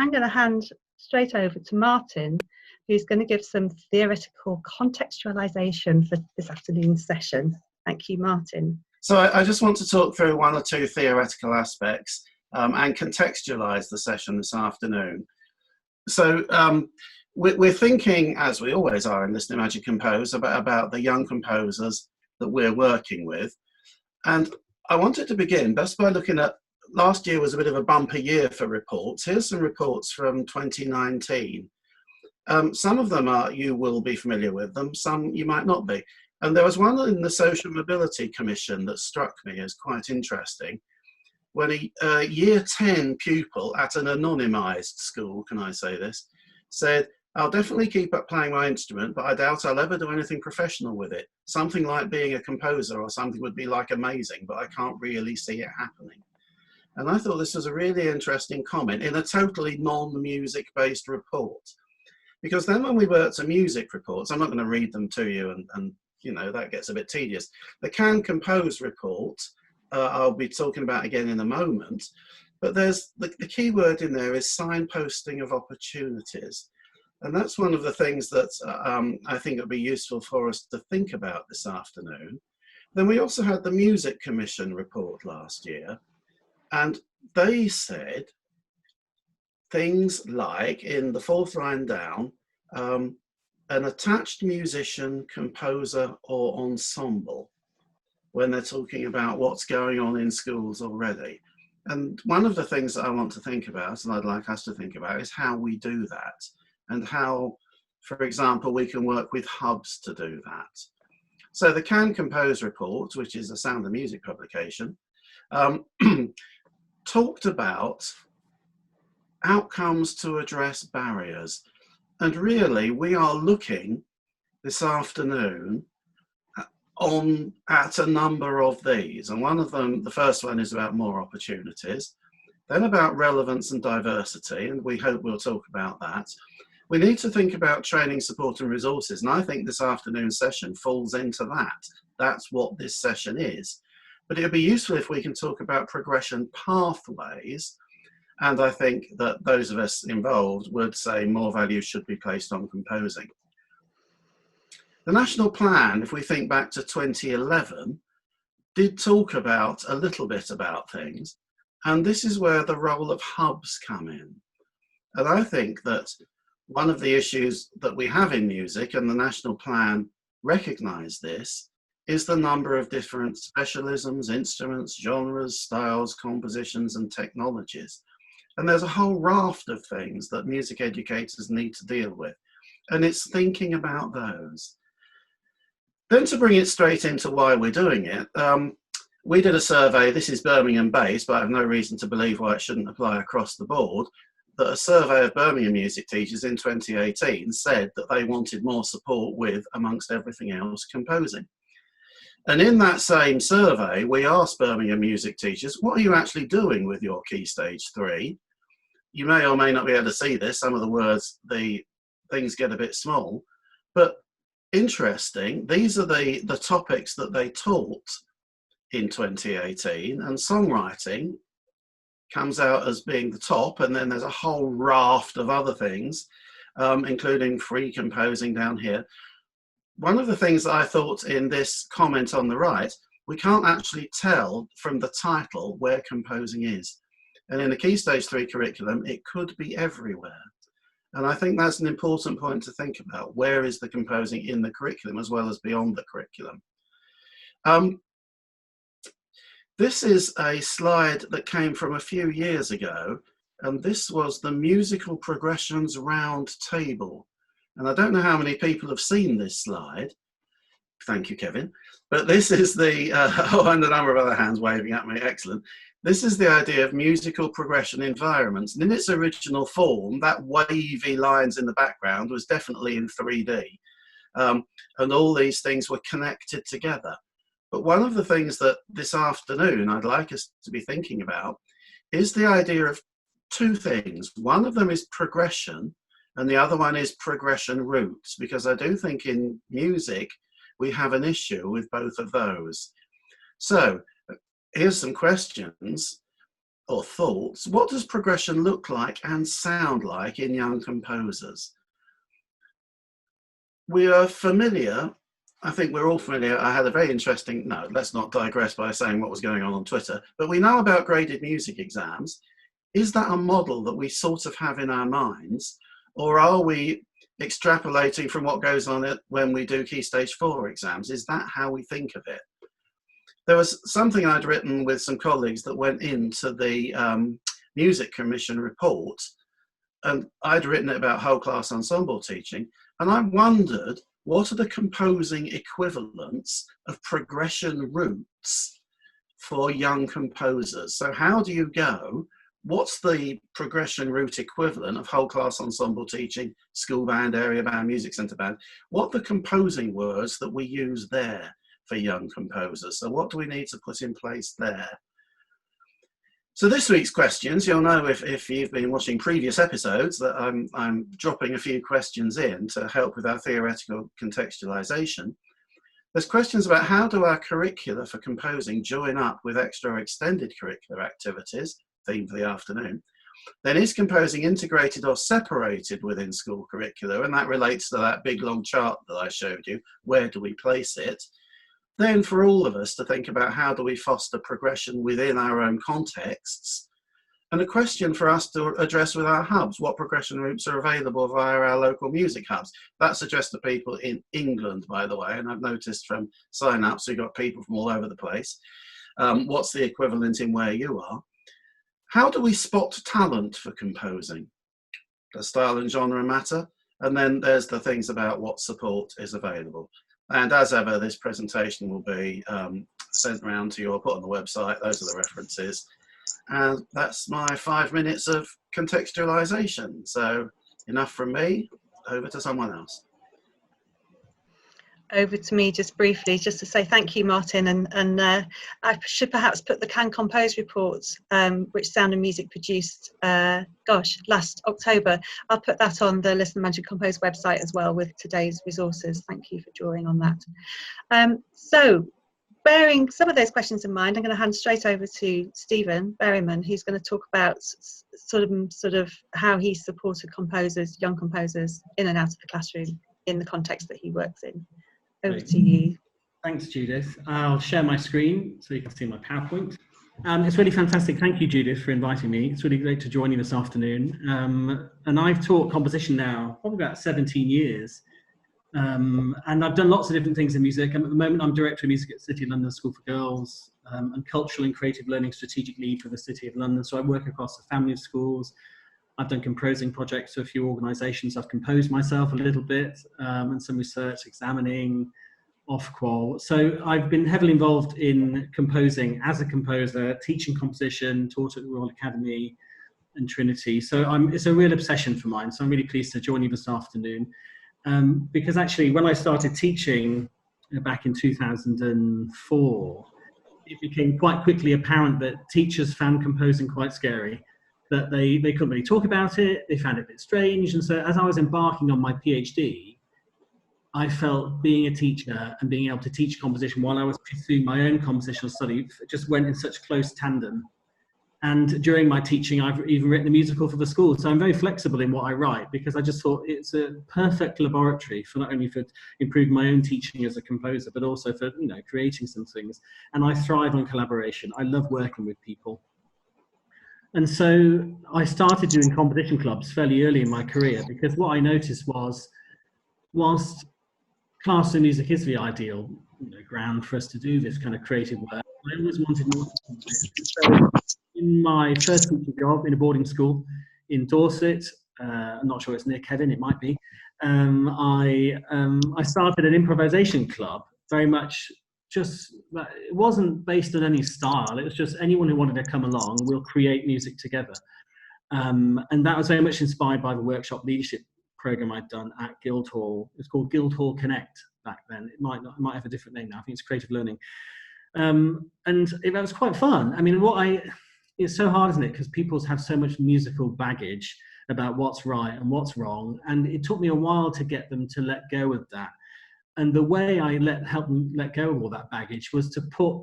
I'm going to hand straight over to Martin, who's going to give some theoretical contextualisation for this afternoon's session. Thank you, Martin. So I just want to talk through one or two theoretical aspects and contextualise the session this afternoon. So we're thinking, as we always are in Listen, Imagine, Compose, about the young composers that we're working with. And I wanted to begin just by looking at, last year was a bit of a bumper year for reports. Here's some reports from 2019. Some of them you will be familiar with them, some you might not be. And there was one in the Social Mobility Commission that struck me as quite interesting, when a year 10 pupil at an anonymised school, can I say this, said, "I'll definitely keep up playing my instrument, but I doubt I'll ever do anything professional with it. Something like being a composer or something would be like amazing, but I can't really see it happening." And I thought this was a really interesting comment in a totally non-music based report. Because then when we work to music reports, I'm not going to read them to you and you know, that gets a bit tedious. The Can Compose report, I'll be talking about again in a moment, but there's the key word in there is signposting of opportunities. And that's one of the things that I think it would be useful for us to think about this afternoon. Then we also had the Music Commission report last year, and they said things like, in the fourth line down, an attached musician, composer, or ensemble, when they're talking about what's going on in schools already. And one of the things that I want to think about, and I'd like us to think about, is how we do that, and how, for example, we can work with hubs to do that. So the Can Compose report, which is a Sound and Music publication, talked about outcomes to address barriers. And really, we are looking this afternoon at a number of these. And one of them, the first one, is about more opportunities, then about relevance and diversity, and we hope we'll talk about that. We need to think about training, support and resources, and I think this afternoon's session falls into that. That's what this session is. But it would be useful if we can talk about progression pathways. And I think that those of us involved would say more value should be placed on composing. The national plan, if we think back to 2011, did talk about a little bit about things. And this is where the role of hubs come in. And I think that one of the issues that we have in music, and the national plan recognised this, is the number of different specialisms, instruments, genres, styles, compositions and technologies. And there's a whole raft of things that music educators need to deal with. And it's thinking about those. Then to bring it straight into why we're doing it, we did a survey, this is Birmingham based, but I have no reason to believe why it shouldn't apply across the board, that a survey of Birmingham music teachers in 2018 said that they wanted more support with, amongst everything else, composing. And in that same survey, we asked Birmingham music teachers, what are you actually doing with your Key Stage 3? You may or may not be able to see this. Some of the words, the things get a bit small. But interesting, these are the topics that they taught in 2018. And songwriting comes out as being the top. And then there's a whole raft of other things, including free composing down here. One of the things that I thought in this comment on the right, we can't actually tell from the title where composing is. And in the Key Stage 3 curriculum, it could be everywhere. And I think that's an important point to think about. Where is the composing in the curriculum as well as beyond the curriculum? This is a slide that came from a few years ago, and this was the musical progressions round table. And I don't know how many people have seen this slide. Thank you, Kevin. But this is the, and a number of other hands waving at me, excellent. This is the idea of musical progression environments. And in its original form, that wavy lines in the background was definitely in 3D. And all these things were connected together. But one of the things that this afternoon I'd like us to be thinking about is the idea of two things. One of them is progression, and the other one is progression routes, because I do think in music we have an issue with both of those. So here's some questions. or thoughts, what does progression look like and sound like in young composers? We are familiar, I think we're all familiar. I had a very interesting, no, let's not digress by saying what was going on Twitter, but we know about graded music exams. Is that a model that we sort of have in our minds, or are we extrapolating from what goes on when we do Key Stage 4 exams? Is that how we think of it? There was something I'd written with some colleagues that went into the Music Commission report, and I'd written it about whole class ensemble teaching, and I wondered, what are the composing equivalents of progression routes for young composers? So how do you go? What's the progression route equivalent of whole class ensemble teaching, school band, area band, music centre band? What are the composing words that we use there for young composers? So what do we need to put in place there? So this week's questions, you'll know if you've been watching previous episodes that I'm dropping a few questions in to help with our theoretical contextualisation. There's questions about how do our curricula for composing join up with extra or extended curricular activities, theme for the afternoon. Then is composing integrated or separated within school curricula? And that relates to that big long chart that I showed you. Where do we place it? Then for all of us to think about how do we foster progression within our own contexts, and a question for us to address with our hubs. What progression routes are available via our local music hubs? That's addressed to people in England, by the way, and I've noticed from sign-ups we've got people from all over the place. What's the equivalent in where you are? How do we spot talent for composing? Does style and genre matter? And then there's the things about what support is available. And as ever, this presentation will be sent around to you or put on the website. Those are the references. And that's my 5 minutes of contextualisation. So enough from me, over to someone else. Over to me just briefly, just to say thank you, Martin, and I should perhaps put the Can Compose report, which Sound and Music produced, last October. I'll put that on the Listen, Manage and Compose website as well with today's resources. Thank you for drawing on that. So, bearing some of those questions in mind, I'm going to hand straight over to Stephen Berryman, who's going to talk about sort of how he supported composers, young composers, in and out of the classroom in the context that he works in. Over to you. Thanks, Judith. I'll share my screen so you can see my PowerPoint. It's really fantastic. Thank you, Judith, for inviting me. It's really great to join you this afternoon. And I've taught composition now probably about 17 years. And I've done lots of different things in music. At the moment, I'm Director of Music at City of London School for Girls and Cultural and Creative Learning Strategic Lead for the City of London. So I work across a family of schools. I've done composing projects for a few organisations. I've composed myself a little bit and some research, examining, off-qual. So I've been heavily involved in composing as a composer, teaching composition, taught at the Royal Academy and Trinity. So it's a real obsession for mine. So I'm really pleased to join you this afternoon because actually when I started teaching back in 2004, it became quite quickly apparent that teachers found composing quite scary. That they couldn't really talk about it, they found it a bit strange. And so as I was embarking on my PhD, I felt being a teacher and being able to teach composition while I was pursuing my own compositional study just went in such close tandem. And during my teaching, I've even written a musical for the school. So I'm very flexible in what I write because I just thought it's a perfect laboratory for not only for improving my own teaching as a composer, but also for creating some things. And I thrive on collaboration. I love working with people. And so I started doing composition clubs fairly early in my career because what I noticed was, whilst classroom music is the ideal ground for us to do this kind of creative work, I always wanted more. So in my first teaching job in a boarding school in Dorset, I'm not sure it's near Kevin, it might be, I started an improvisation club, very much just, it wasn't based on any style, it was just anyone who wanted to come along, we'll create music together. And that was very much inspired by the workshop leadership program I'd done at Guildhall. It's called Guildhall Connect back then. It might have a different name now. I think it's Creative Learning. And it was quite fun. I mean, it's so hard, isn't it? Because people have so much musical baggage about what's right and what's wrong. And it took me a while to get them to let go of that. And the way I helped them let go of all that baggage was to put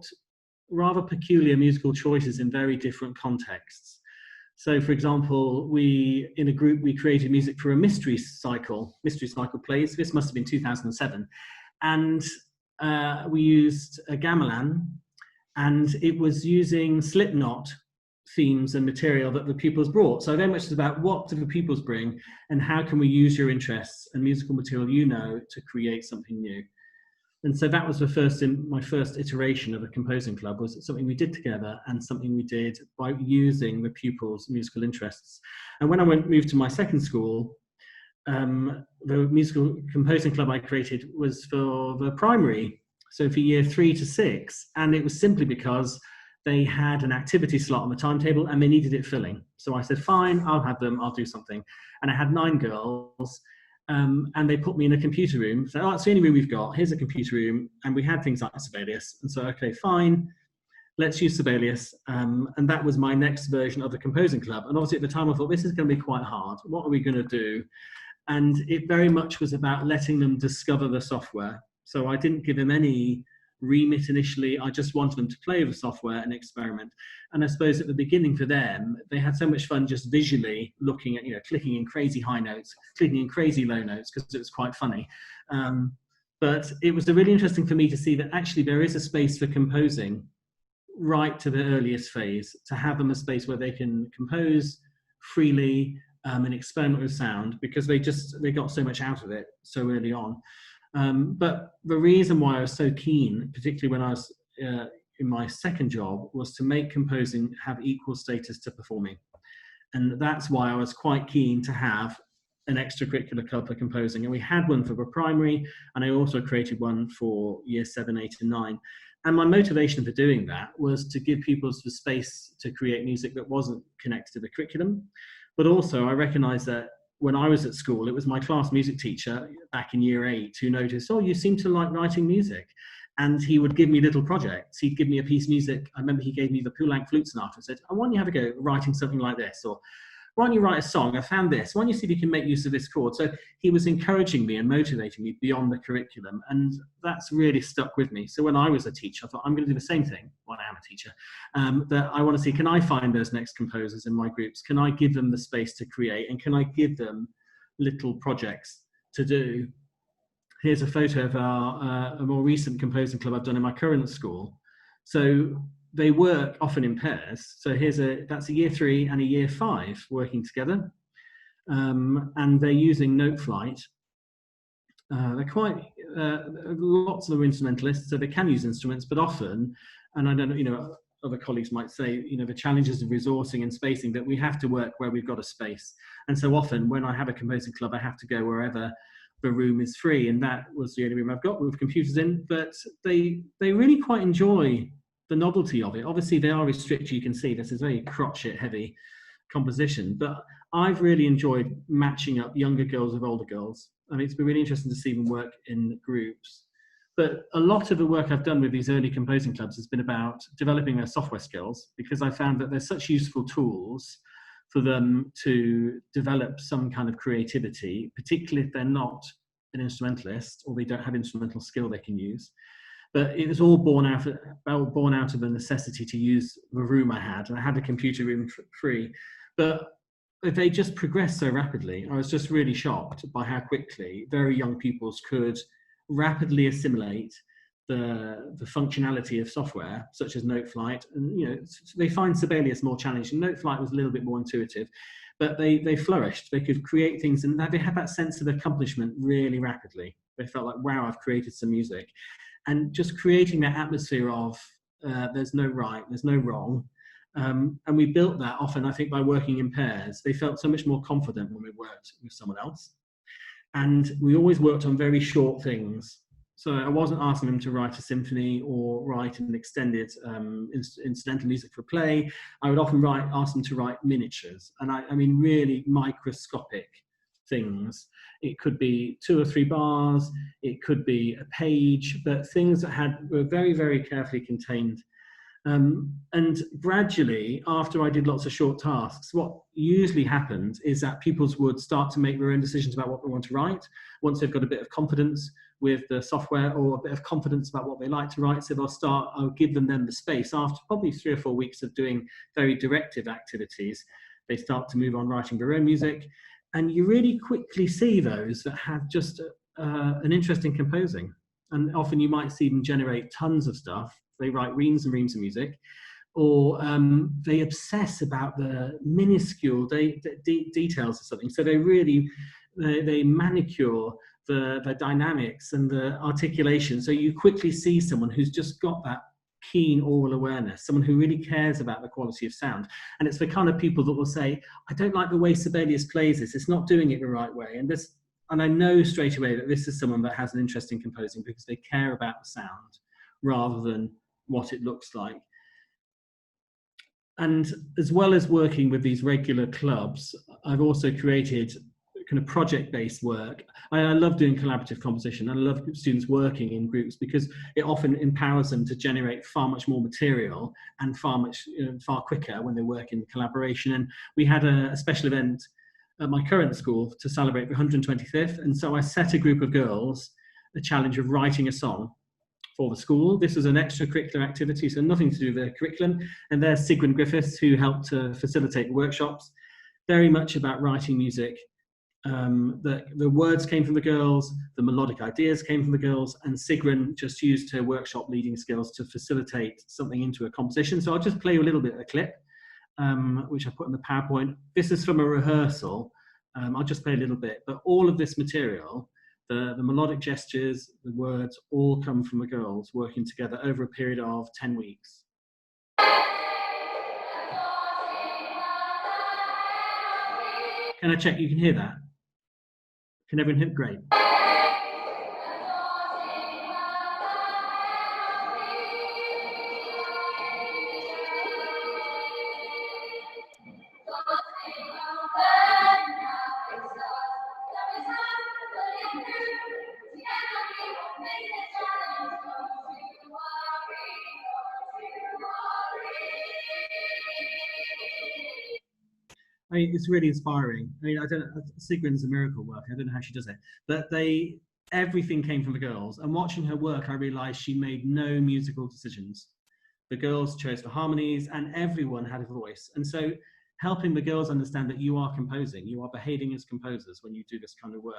rather peculiar musical choices in very different contexts. So, for example, in a group, we created music for a mystery cycle plays. This must have been 2007. And we used a gamelan, and it was using Slipknot themes and material that the pupils brought. So very much it's about what do the pupils bring and how can we use your interests and musical material to create something new. And so that was my first iteration of a composing club, was something we did together and something we did by using the pupils' musical interests. And when I moved to my second school, the musical composing club I created was for the primary, so for year 3 to 6, and it was simply because they had an activity slot on the timetable and they needed it filling. So I said, fine, I'll have them, I'll do something. And I had 9 girls, and they put me in a computer room. So, it's the only room we've got, here's a computer room, and we had things like Sibelius. And so, okay, fine, let's use Sibelius. And that was my next version of the composing club. And obviously at the time I thought, this is going to be quite hard. What are we going to do? And it very much was about letting them discover the software. So I didn't give them any remit initially. I just wanted them to play with the software and experiment. And I suppose at the beginning for them, they had so much fun just visually looking at, clicking in crazy high notes, clicking in crazy low notes, because it was quite funny. But it was really interesting for me to see that actually there is a space for composing right to the earliest phase, to have them a space where they can compose freely, and experiment with sound, because they got so much out of it so early on. But the reason why I was so keen, particularly when I was in my second job, was to make composing have equal status to performing. And that's why I was quite keen to have an extracurricular club for composing. And we had one for the primary, and I also created one for year 7, 8 and 9. And my motivation for doing that was to give pupils the space to create music that wasn't connected to the curriculum. But also I recognised that when I was at school, it was my class music teacher back in year 8 who noticed, oh, you seem to like writing music. And he would give me little projects. He'd give me a piece of music. I remember he gave me the Poulenc Flute Sonata and said, why don't you have a go writing something like this? Or why don't you write a song? I found this. Why don't you see if you can make use of this chord? So he was encouraging me and motivating me beyond the curriculum. And that's really stuck with me. So when I was a teacher, I thought, I'm going to do the same thing. Well, I am a teacher. That I want to see, can I find those next composers in my groups? Can I give them the space to create? And can I give them little projects to do? Here's a photo of a more recent composing club I've done in my current school. So they work often in pairs. So that's a year 3 and a year 5 working together. And they're using note flight. They're quite, lots of them are instrumentalists, so they can use instruments, but often, and I don't know, other colleagues might say, the challenges of resourcing and spacing, that we have to work where we've got a space. And so often when I have a composing club, I have to go wherever the room is free. And that was the only room I've got with computers in, but they really quite enjoy the novelty of it. Obviously they are restricted, you can see this is very crotchet heavy composition, but I've really enjoyed matching up younger girls with older girls. I mean, it's been really interesting to see them work in groups. But a lot of the work I've done with these early composing clubs has been about developing their software skills, because I found that they're such useful tools for them to develop some kind of creativity, particularly if they're not an instrumentalist or they don't have instrumental skill they can use. But it was all born out of the necessity to use the room I had, and I had a computer room free. But they just progressed so rapidly. I was just really shocked by how quickly very young pupils could rapidly assimilate the functionality of software, such as note flight. And they find Sibelius more challenging. Note flight was a little bit more intuitive, but they flourished. They could create things, and they had that sense of accomplishment really rapidly. They felt like, wow, I've created some music. And just creating that atmosphere of there's no right, there's no wrong. And we built that often, I think, by working in pairs. They felt so much more confident when we worked with someone else. And we always worked on very short things. So I wasn't asking them to write a symphony or write an extended incidental music for a play. I would often ask them to write miniatures. And I mean, really microscopic things. It could be 2 or 3 bars, it could be a page, but things that were very, very carefully contained. And gradually, after I did lots of short tasks, what usually happened is that pupils would start to make their own decisions about what they want to write once they've got a bit of confidence with the software, or a bit of confidence about what they like to write. So I'll give them then the space. After probably 3 or 4 weeks of doing very directive activities, they start to move on writing their own music. And you really quickly see those that have just an interest in composing. And often you might see them generate tons of stuff. They write reams and reams of music, or they obsess about the minuscule details of something. So they really, they manicure the dynamics and the articulation. So you quickly see someone who's just got that keen oral awareness, someone who really cares about the quality of sound. And it's the kind of people that will say, I don't like the way Sibelius plays this, it's not doing it the right way. And I know straight away that this is someone that has an interest in composing because they care about the sound rather than what it looks like. And as well as working with these regular clubs, I've also created kind of project-based work. I love doing collaborative composition. I love students working in groups because it often empowers them to generate far much more material and far quicker when they work in collaboration. And we had a special event at my current school to celebrate the 125th. And so I set a group of girls the challenge of writing a song for the school. This was an extracurricular activity, so nothing to do with the curriculum. And there's Sigrun Griffiths, who helped to facilitate the workshops, very much about writing music. The words came from the girls, the melodic ideas came from the girls, and Sigrun just used her workshop leading skills to facilitate something into a composition. So I'll just play you a little bit of a clip, which I put in the PowerPoint. This is from a rehearsal. I'll just play a little bit, but all of this material, the melodic gestures, the words, all come from the girls working together over a period of 10 weeks. Can I check you can hear that? Can everyone hear? Great. I mean, it's really inspiring. I mean, I don't know, Sigrun's a miracle worker. I don't know how she does it, but everything came from the girls. And watching her work, I realized she made no musical decisions. The girls chose the harmonies and everyone had a voice. And so helping the girls understand that you are composing, you are behaving as composers when you do this kind of work.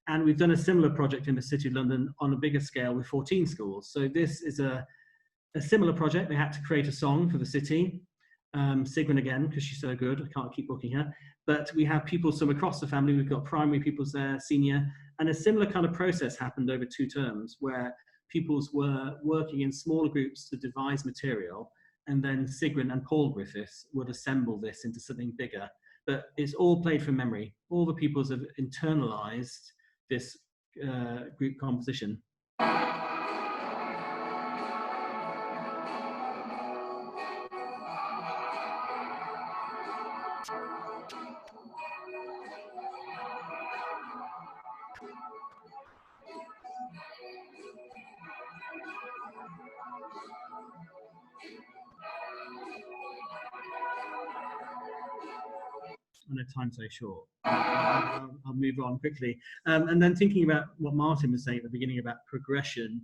And we've done a similar project in the City of London on a bigger scale with 14 schools. So this is a similar project. They had to create a song for the city. Sigrun again, because she's so good, I can't keep booking her. But we have pupils from across the family. We've got primary pupils there, senior, and a similar kind of process happened over 2 terms where pupils were working in smaller groups to devise material, and then Sigrun and Paul Griffiths would assemble this into something bigger. But it's all played from memory. All the pupils have internalized this group composition. I know time's so short. I'll move on quickly. And then thinking about what Martin was saying at the beginning about progression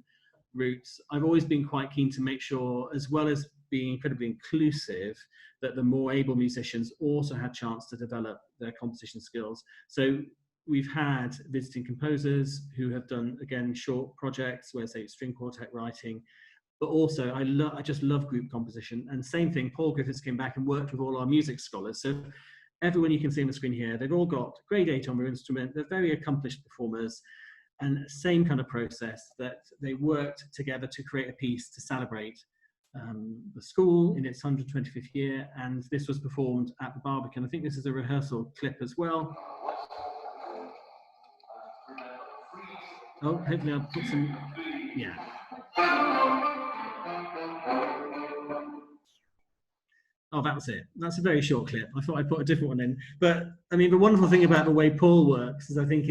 routes, I've always been quite keen to make sure, as well as being incredibly inclusive, that the more able musicians also had a chance to develop their composition skills. So we've had visiting composers who have done, again, short projects where, say, string quartet writing, but also I just love group composition. And same thing, Paul Griffiths came back and worked with all our music scholars. So everyone you can see on the screen here, they've all got grade 8 on their instrument. They're very accomplished performers, and same kind of process that they worked together to create a piece to celebrate the school in its 125th year. And this was performed at the Barbican. I think this is a rehearsal clip as well. Oh, hopefully I'll put some, yeah. Oh, that was it. That's a very short clip. I thought I'd put a different one in. But I mean, the wonderful thing about the way Paul works is I think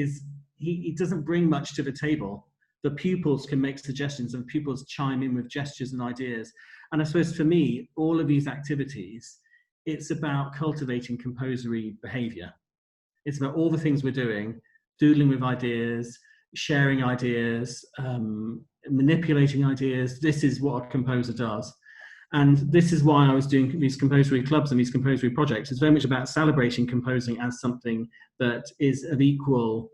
he doesn't bring much to the table. the pupils can make suggestions and pupils chime in with gestures and ideas. And I suppose for me, all of these activities, it's about cultivating composery behaviour. It's about all the things we're doing, doodling with ideas, sharing ideas, manipulating ideas. This is what a composer does. And this is why I was doing these composery clubs and these composery projects. It's very much about celebrating composing as something that is of equal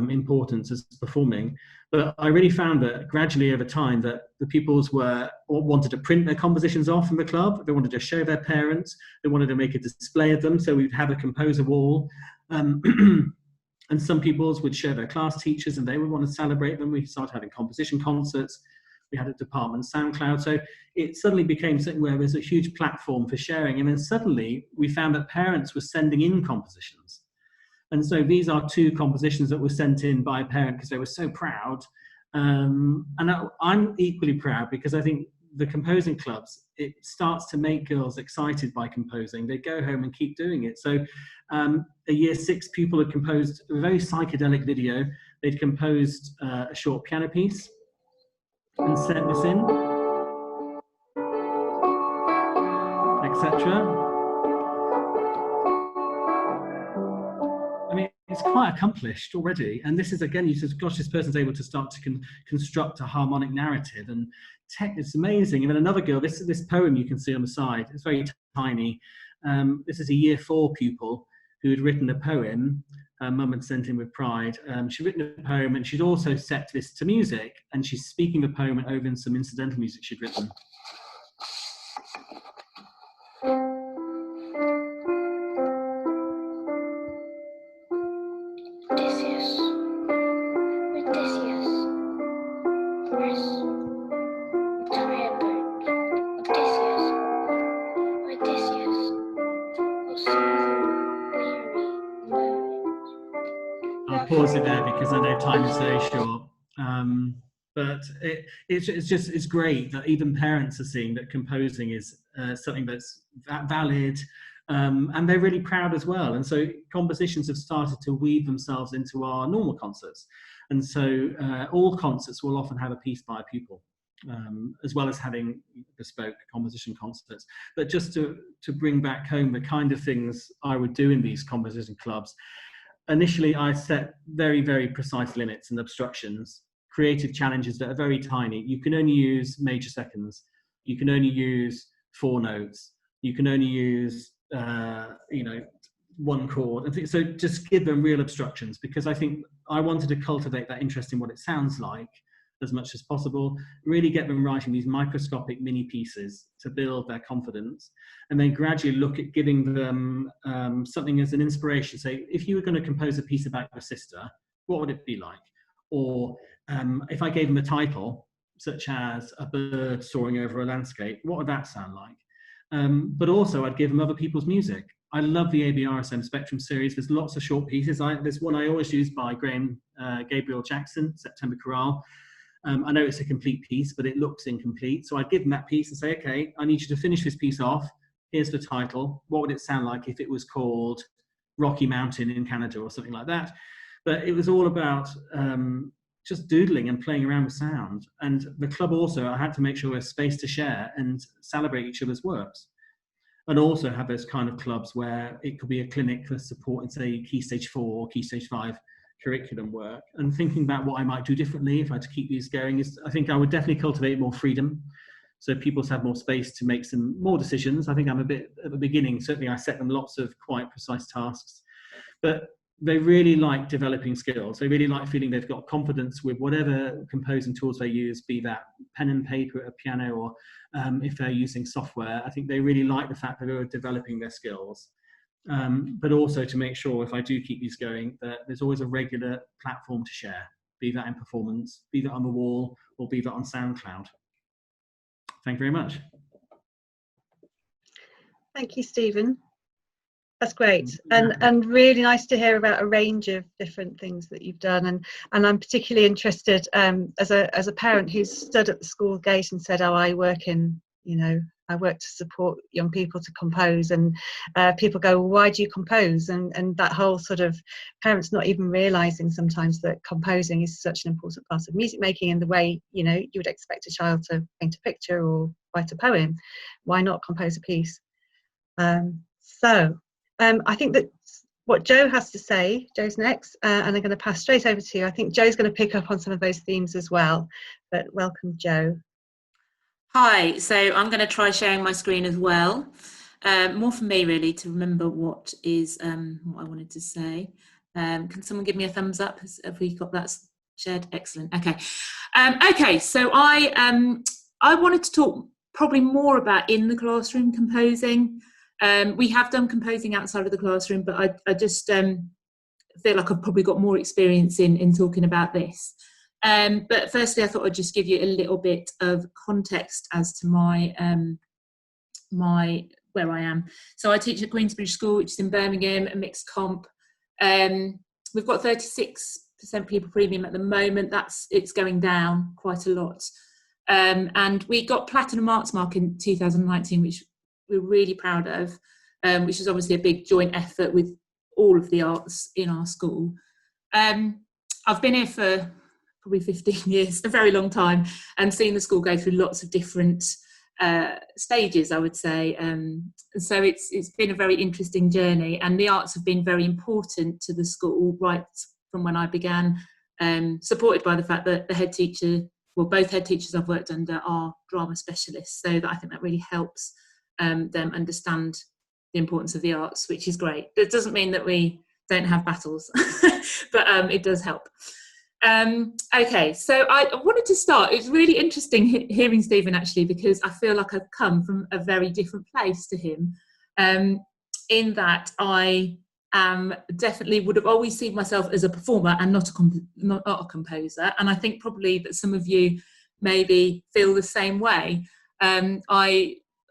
importance as performing. But I really found that gradually over time that the pupils wanted to print their compositions off from the club. They wanted to show their parents. They wanted to make a display of them. So we'd have a composer wall. And some pupils would show their class teachers and they would want to celebrate them. We started having composition concerts. We had a department SoundCloud. So it suddenly became something where there's a huge platform for sharing. And then suddenly we found that parents were sending in compositions. And so these are 2 compositions that were sent in by a parent because they were so proud. And I'm equally proud because I think the composing clubs, it starts to make girls excited by composing. They go home and keep doing it. So a year 6 pupil had composed a very psychedelic video. They'd composed a short piano piece and sent this in, etc. I mean, it's quite accomplished already. And this is, again, you said, gosh, this person's able to start to construct a harmonic narrative. And it's amazing. And then another girl, this poem you can see on the side, it's very tiny. This is a year 4 pupil who had written a poem. Her mum had sent in with pride. She'd written a poem and she'd also set this to music. And she's speaking the poem over in some incidental music she'd written. I'll pause it there because I know time is very short. But it's great that even parents are seeing that composing is something that's valid, and they're really proud as well. And so compositions have started to weave themselves into our normal concerts. And so all concerts will often have a piece by a pupil, as well as having bespoke composition concerts. But just to bring back home the kind of things I would do in these composition clubs, initially I set very, very precise limits and obstructions, creative challenges that are very tiny. You can only use major seconds. You can only use 4 notes. You can only use, 1 chord. So just give them real obstructions, because I think I wanted to cultivate that interest in what it sounds like as much as possible, really get them writing these microscopic mini pieces to build their confidence, and then gradually look at giving them something as an inspiration. Say, if you were going to compose a piece about your sister, what would it be like? Or if I gave them a title, such as A Bird Soaring Over a Landscape, what would that sound like? But also I'd give them other people's music. I love the ABRSM Spectrum series. There's lots of short pieces. There's one I always use by Gabriel Jackson, September Chorale. I know it's a complete piece, but it looks incomplete. So I'd give them that piece and say, okay, I need you to finish this piece off. Here's the title. What would it sound like if it was called Rocky Mountain in Canada or something like that? But it was all about just doodling and playing around with sound. And the club also, I had to make sure there's space to share and celebrate each other's works. And also have those kind of clubs where it could be a clinic for supporting, say, Key Stage 4 or Key Stage 5 curriculum work. And thinking about what I might do differently if I had to keep these going is, I think I would definitely cultivate more freedom, so pupils have more space to make some more decisions. I think I'm a bit at the beginning, certainly I set them lots of quite precise tasks, but they really like developing skills. They really like feeling they've got confidence with whatever composing tools they use, be that pen and paper, a piano, or if they're using software. I think they really like the fact that they're developing their skills. But also to make sure, if I do keep these going, that there's always a regular platform to share, be that in performance, be that on the wall, or be that on SoundCloud. Thank you very much. Thank you, Stephen. That's great, and really nice to hear about a range of different things that you've done. And I'm particularly interested as a parent who's stood at the school gate and said, "Oh, I work in I work to support young people to compose, and people go, well, why do you compose? And that whole sort of parents not even realizing sometimes that composing is such an important part of music making, in the way, you know, you would expect a child to paint a picture or write a poem. Why not compose a piece? I think that what Joe has to say, Joe's next, and I'm going to pass straight over to you. I think Joe's going to pick up on some of those themes as well, but welcome, Joe. Hi, so I'm going to try sharing my screen as well. More for me, really, to remember what is what I wanted to say. Can someone give me a thumbs up? Have we got that shared? Excellent. Okay. Okay, so I wanted to talk probably more about in the classroom composing. We have done composing outside of the classroom, but I just feel like I've probably got more experience in talking about this. But firstly, I thought I'd just give you a little bit of context as to my where I am. So I teach at Queensbridge School, which is in Birmingham, a mixed comp. We've got 36% pupil premium at the moment. It's going down quite a lot. And we got Platinum Arts Mark in 2019, which we're really proud of, which is obviously a big joint effort with all of the arts in our school. I've been here for probably 15 years, a very long time, and seen the school go through lots of different stages, I would say. So it's been a very interesting journey, and the arts have been very important to the school right from when I began, supported by the fact that the head teacher, well, both head teachers I've worked under are drama specialists, so that I think that really helps them understand the importance of the arts, which is great. It doesn't mean that we don't have battles, but it does help. Okay, so I wanted to start. It's really interesting hearing Stephen, actually, because I feel like I've come from a very different place to him, in that I definitely would have always seen myself as a performer and not a composer, and I think probably that some of you maybe feel the same way.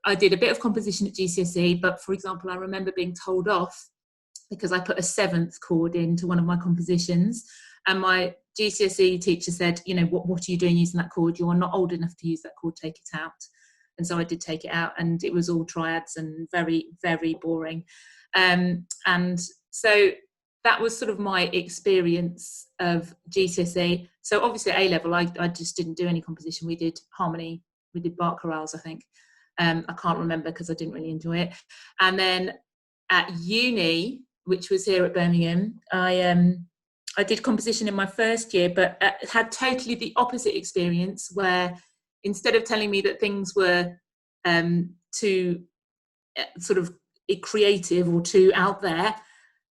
I did a bit of composition at GCSE, but for example, I remember being told off because I put a 7th chord into one of my compositions, and my GCSE teacher said, you know, what are you doing using that chord? You are not old enough to use that chord, take it out. And so I did take it out, and it was all triads and very, very boring. And so that was sort of my experience of GCSE. So obviously at A-level, I just didn't do any composition. We did harmony, we did Bach chorales, I think. I can't remember because I didn't really enjoy it. And then at uni, which was here at Birmingham, I did composition in my first year, but had totally the opposite experience, where instead of telling me that things were too sort of creative or too out there,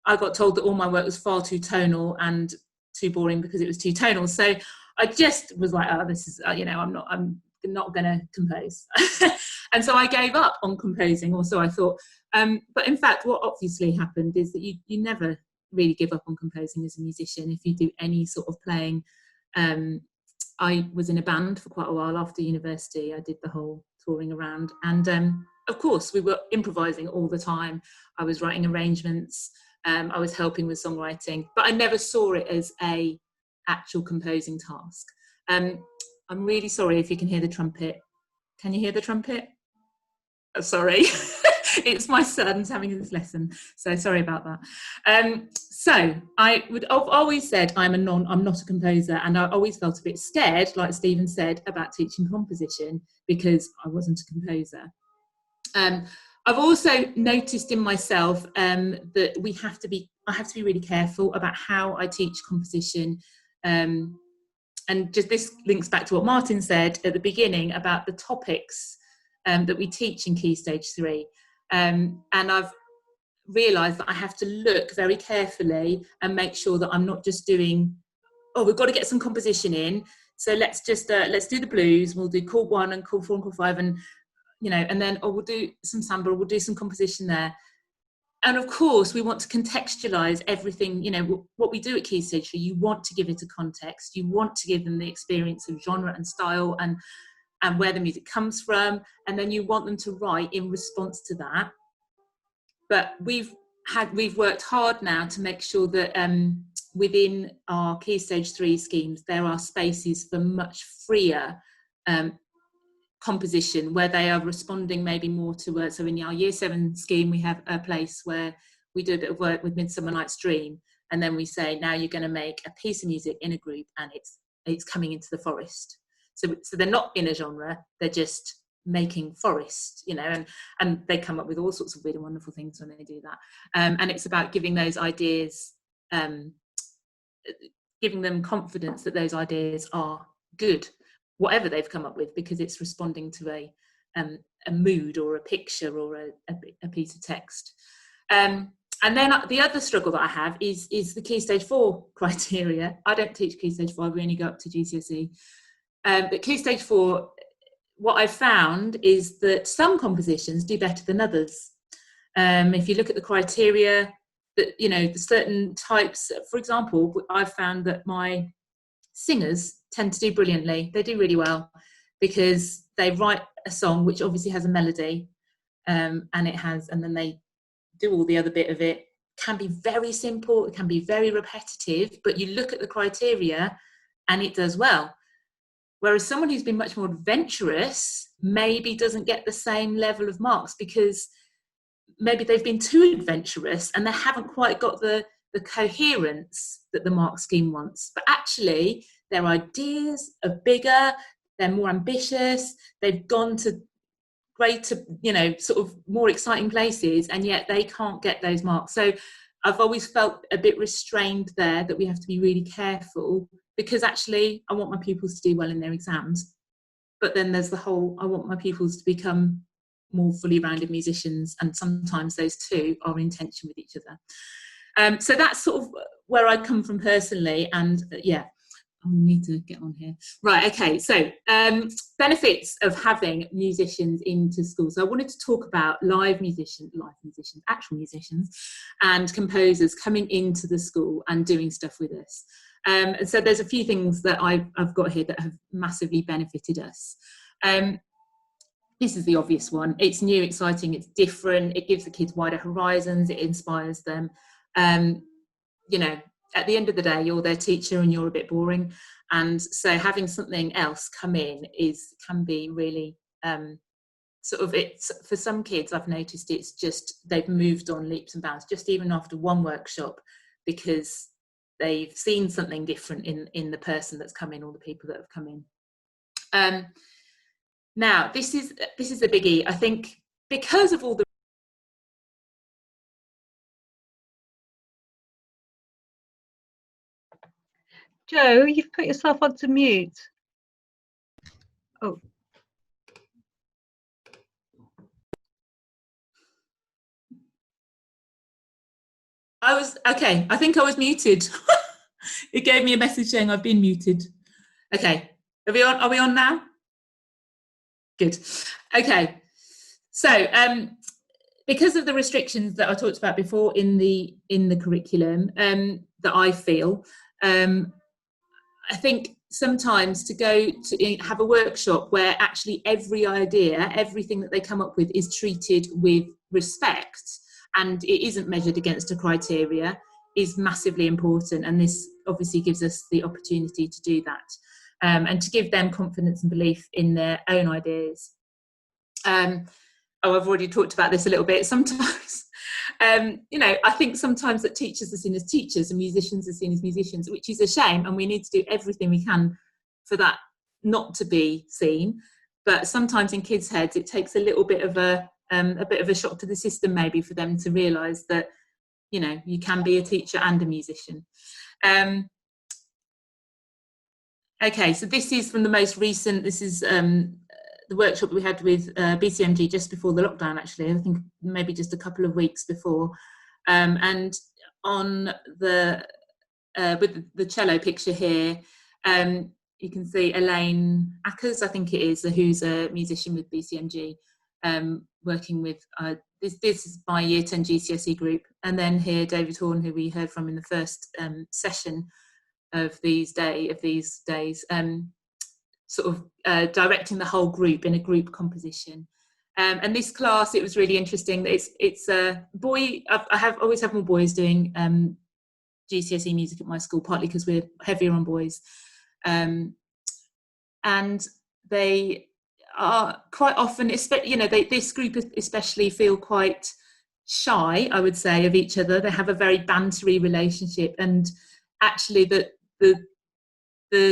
I got told that all my work was far too tonal and too boring because it was too tonal. So I just was like, oh, this is, you know, I'm not going to compose. And so I gave up on composing, or so I thought. But in fact, what obviously happened is that you never really give up on composing as a musician if you do any sort of playing. I was in a band for quite a while after university. I did the whole touring around, and of course we were improvising all the time. I was writing arrangements, I was helping with songwriting, but I never saw it as a actual composing task. I'm really sorry if you can hear the trumpet. Can you hear the trumpet? Oh, sorry. It's my son's having this lesson, so sorry about that. So I've always said I'm not a composer, and I always felt a bit scared, like Stephen said, about teaching composition because I wasn't a composer. I've also noticed in myself that I have to be really careful about how I teach composition. And just this links back to what Martin said at the beginning about the topics that we teach in Key Stage 3. And I've realised that I have to look very carefully and make sure that I'm not just doing, oh, we've got to get some composition in, so let's do the blues, we'll do chord 1 and chord 4 and chord 5, and you know, and then we'll do some samba, we'll do some composition there. And of course we want to contextualise everything, you know, what we do at Key Stage 3. You want to give it a context, you want to give them the experience of genre and style and where the music comes from, and then you want them to write in response to that. But we've worked hard now to make sure that within our Key Stage 3 schemes there are spaces for much freer composition where they are responding maybe more to so in our Year 7 scheme we have a place where we do a bit of work with Midsummer Night's Dream, and then we say, now you're going to make a piece of music in a group, and it's coming into the forest. So they're not in a genre, they're just making forest, you know, and they come up with all sorts of weird and wonderful things when they do that. And it's about giving those ideas, giving them confidence that those ideas are good, whatever they've come up with, because it's responding to a mood or a picture or a piece of text. And then the other struggle that I have is the Key Stage 4 criteria. I don't teach Key Stage 5, we only go up to GCSE. But Key Stage 4, what I've found is that some compositions do better than others. If you look at the criteria, that, you know, the certain types, for example, I've found that my singers tend to do brilliantly. They do really well because they write a song which obviously has a melody, and then they do all the other bit of it. Can be very simple, it can be very repetitive, but you look at the criteria and it does well. Whereas someone who's been much more adventurous maybe doesn't get the same level of marks because maybe they've been too adventurous and they haven't quite got the coherence that the mark scheme wants. But actually their ideas are bigger, they're more ambitious, they've gone to greater, you know, sort of more exciting places, and yet they can't get those marks. So I've always felt a bit restrained there, that we have to be really careful, because actually I want my pupils to do well in their exams, but then there's the whole, I want my pupils to become more fully rounded musicians, and sometimes those two are in tension with each other. So that's sort of where I come from personally, and yeah, I need to get on here. Right, okay, so benefits of having musicians into school. So I wanted to talk about live musicians, actual musicians, and composers coming into the school and doing stuff with us. And so there's a few things that I've got here that have massively benefited us. This is the obvious one. It's new, exciting, it's different, it gives the kids wider horizons, it inspires them. You know, at the end of the day, you're their teacher and you're a bit boring. And so having something else come in can be really sort of, it's for some kids, I've noticed it's just, they've moved on leaps and bounds, just even after one workshop, because they've seen something different in the person that's come in, or the people that have come in. Now, this is a biggie. I think because of all the Joe, you've put yourself onto mute. Oh. I think I was muted. It gave me a message saying I've been muted. Okay, are we on now? Good. Okay, so because of the restrictions that I talked about before in the curriculum, that I feel, I think sometimes to go to have a workshop where actually every idea, everything that they come up with is treated with respect and it isn't measured against a criteria, is massively important. And this obviously gives us the opportunity to do that, and to give them confidence and belief in their own ideas. I've already talked about this a little bit. Sometimes, you know, I think sometimes that teachers are seen as teachers and musicians are seen as musicians, which is a shame, and we need to do everything we can for that not to be seen. But sometimes in kids' heads, it takes a little bit of a shock to the system, maybe, for them to realise that, you know, you can be a teacher and a musician. Okay, so this is from the most recent. This is the workshop we had with BCMG just before the lockdown, actually. I think maybe just a couple of weeks before. And on the with the cello picture here, you can see Elaine Ackers, I think it is, who's a musician with BCMG, working with this is my Year 10 GCSE group. And then here, David Horn, who we heard from in the first session of these days, sort of directing the whole group in a group composition. And this class, it was really interesting. It's a boy. I always have more boys doing GCSE music at my school, partly because we're heavier on boys. And are quite often, you know, this group especially feel quite shy, I would say, of each other. They have a very bantery relationship, and actually the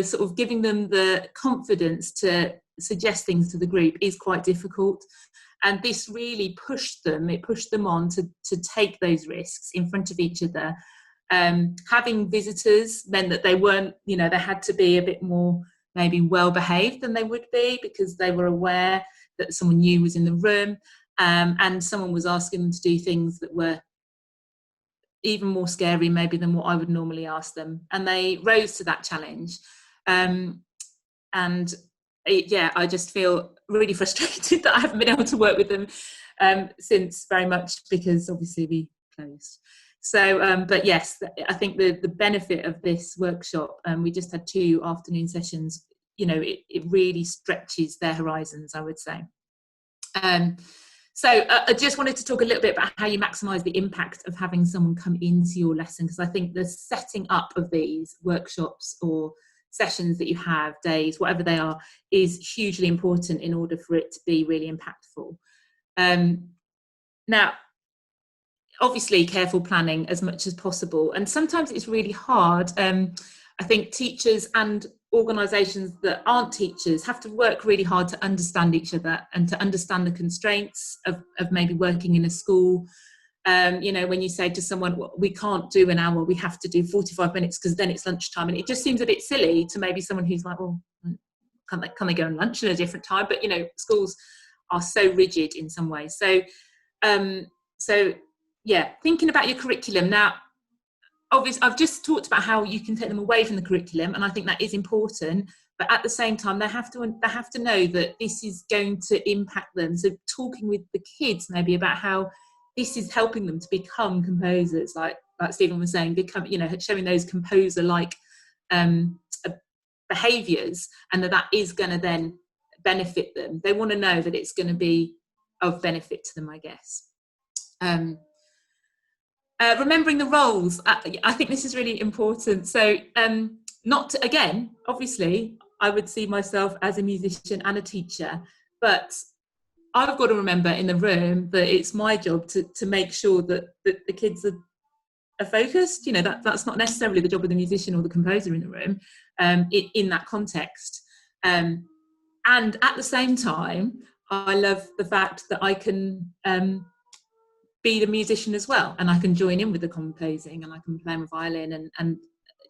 sort of giving them the confidence to suggest things to the group is quite difficult. And this really pushed them on to take those risks in front of each other. Having visitors meant that they weren't, you know, they had to be a bit more maybe well behaved than they would be, because they were aware that someone new was in the room, and someone was asking them to do things that were even more scary maybe than what I would normally ask them, and they rose to that challenge. I just feel really frustrated that I haven't been able to work with them since, very much because obviously we closed. So, but yes, I think the benefit of this workshop, we just had 2 afternoon sessions, you know, it really stretches their horizons, I would say. So I just wanted to talk a little bit about how you maximise the impact of having someone come into your lesson, because I think the setting up of these workshops or sessions that you have, days, whatever they are, is hugely important in order for it to be really impactful. Now, obviously, careful planning as much as possible, and sometimes it's really hard. I think teachers and organisations that aren't teachers have to work really hard to understand each other and to understand the constraints of maybe working in a school. You know, when you say to someone, well, we can't do an hour, we have to do 45 minutes because then it's lunchtime, and it just seems a bit silly to maybe someone who's like, well, can they go and lunch at a different time? But, you know, schools are so rigid in some ways. So yeah, thinking about your curriculum. Now, obviously, I've just talked about how you can take them away from the curriculum, and I think that is important. But at the same time, they have to know that this is going to impact them. So talking with the kids maybe about how this is helping them to become composers, like Stephen was saying, you know, showing those composer-like behaviours, and that is going to then benefit them. They want to know that it's going to be of benefit to them, I guess. Remembering the roles, I think this is really important. So again, obviously, I would see myself as a musician and a teacher, but I've got to remember in the room that it's my job to make sure that the kids are focused. You know, that's not necessarily the job of the musician or the composer in the room, in that context. And at the same time, I love the fact that I can be the musician as well, and I can join in with the composing, and I can play my violin and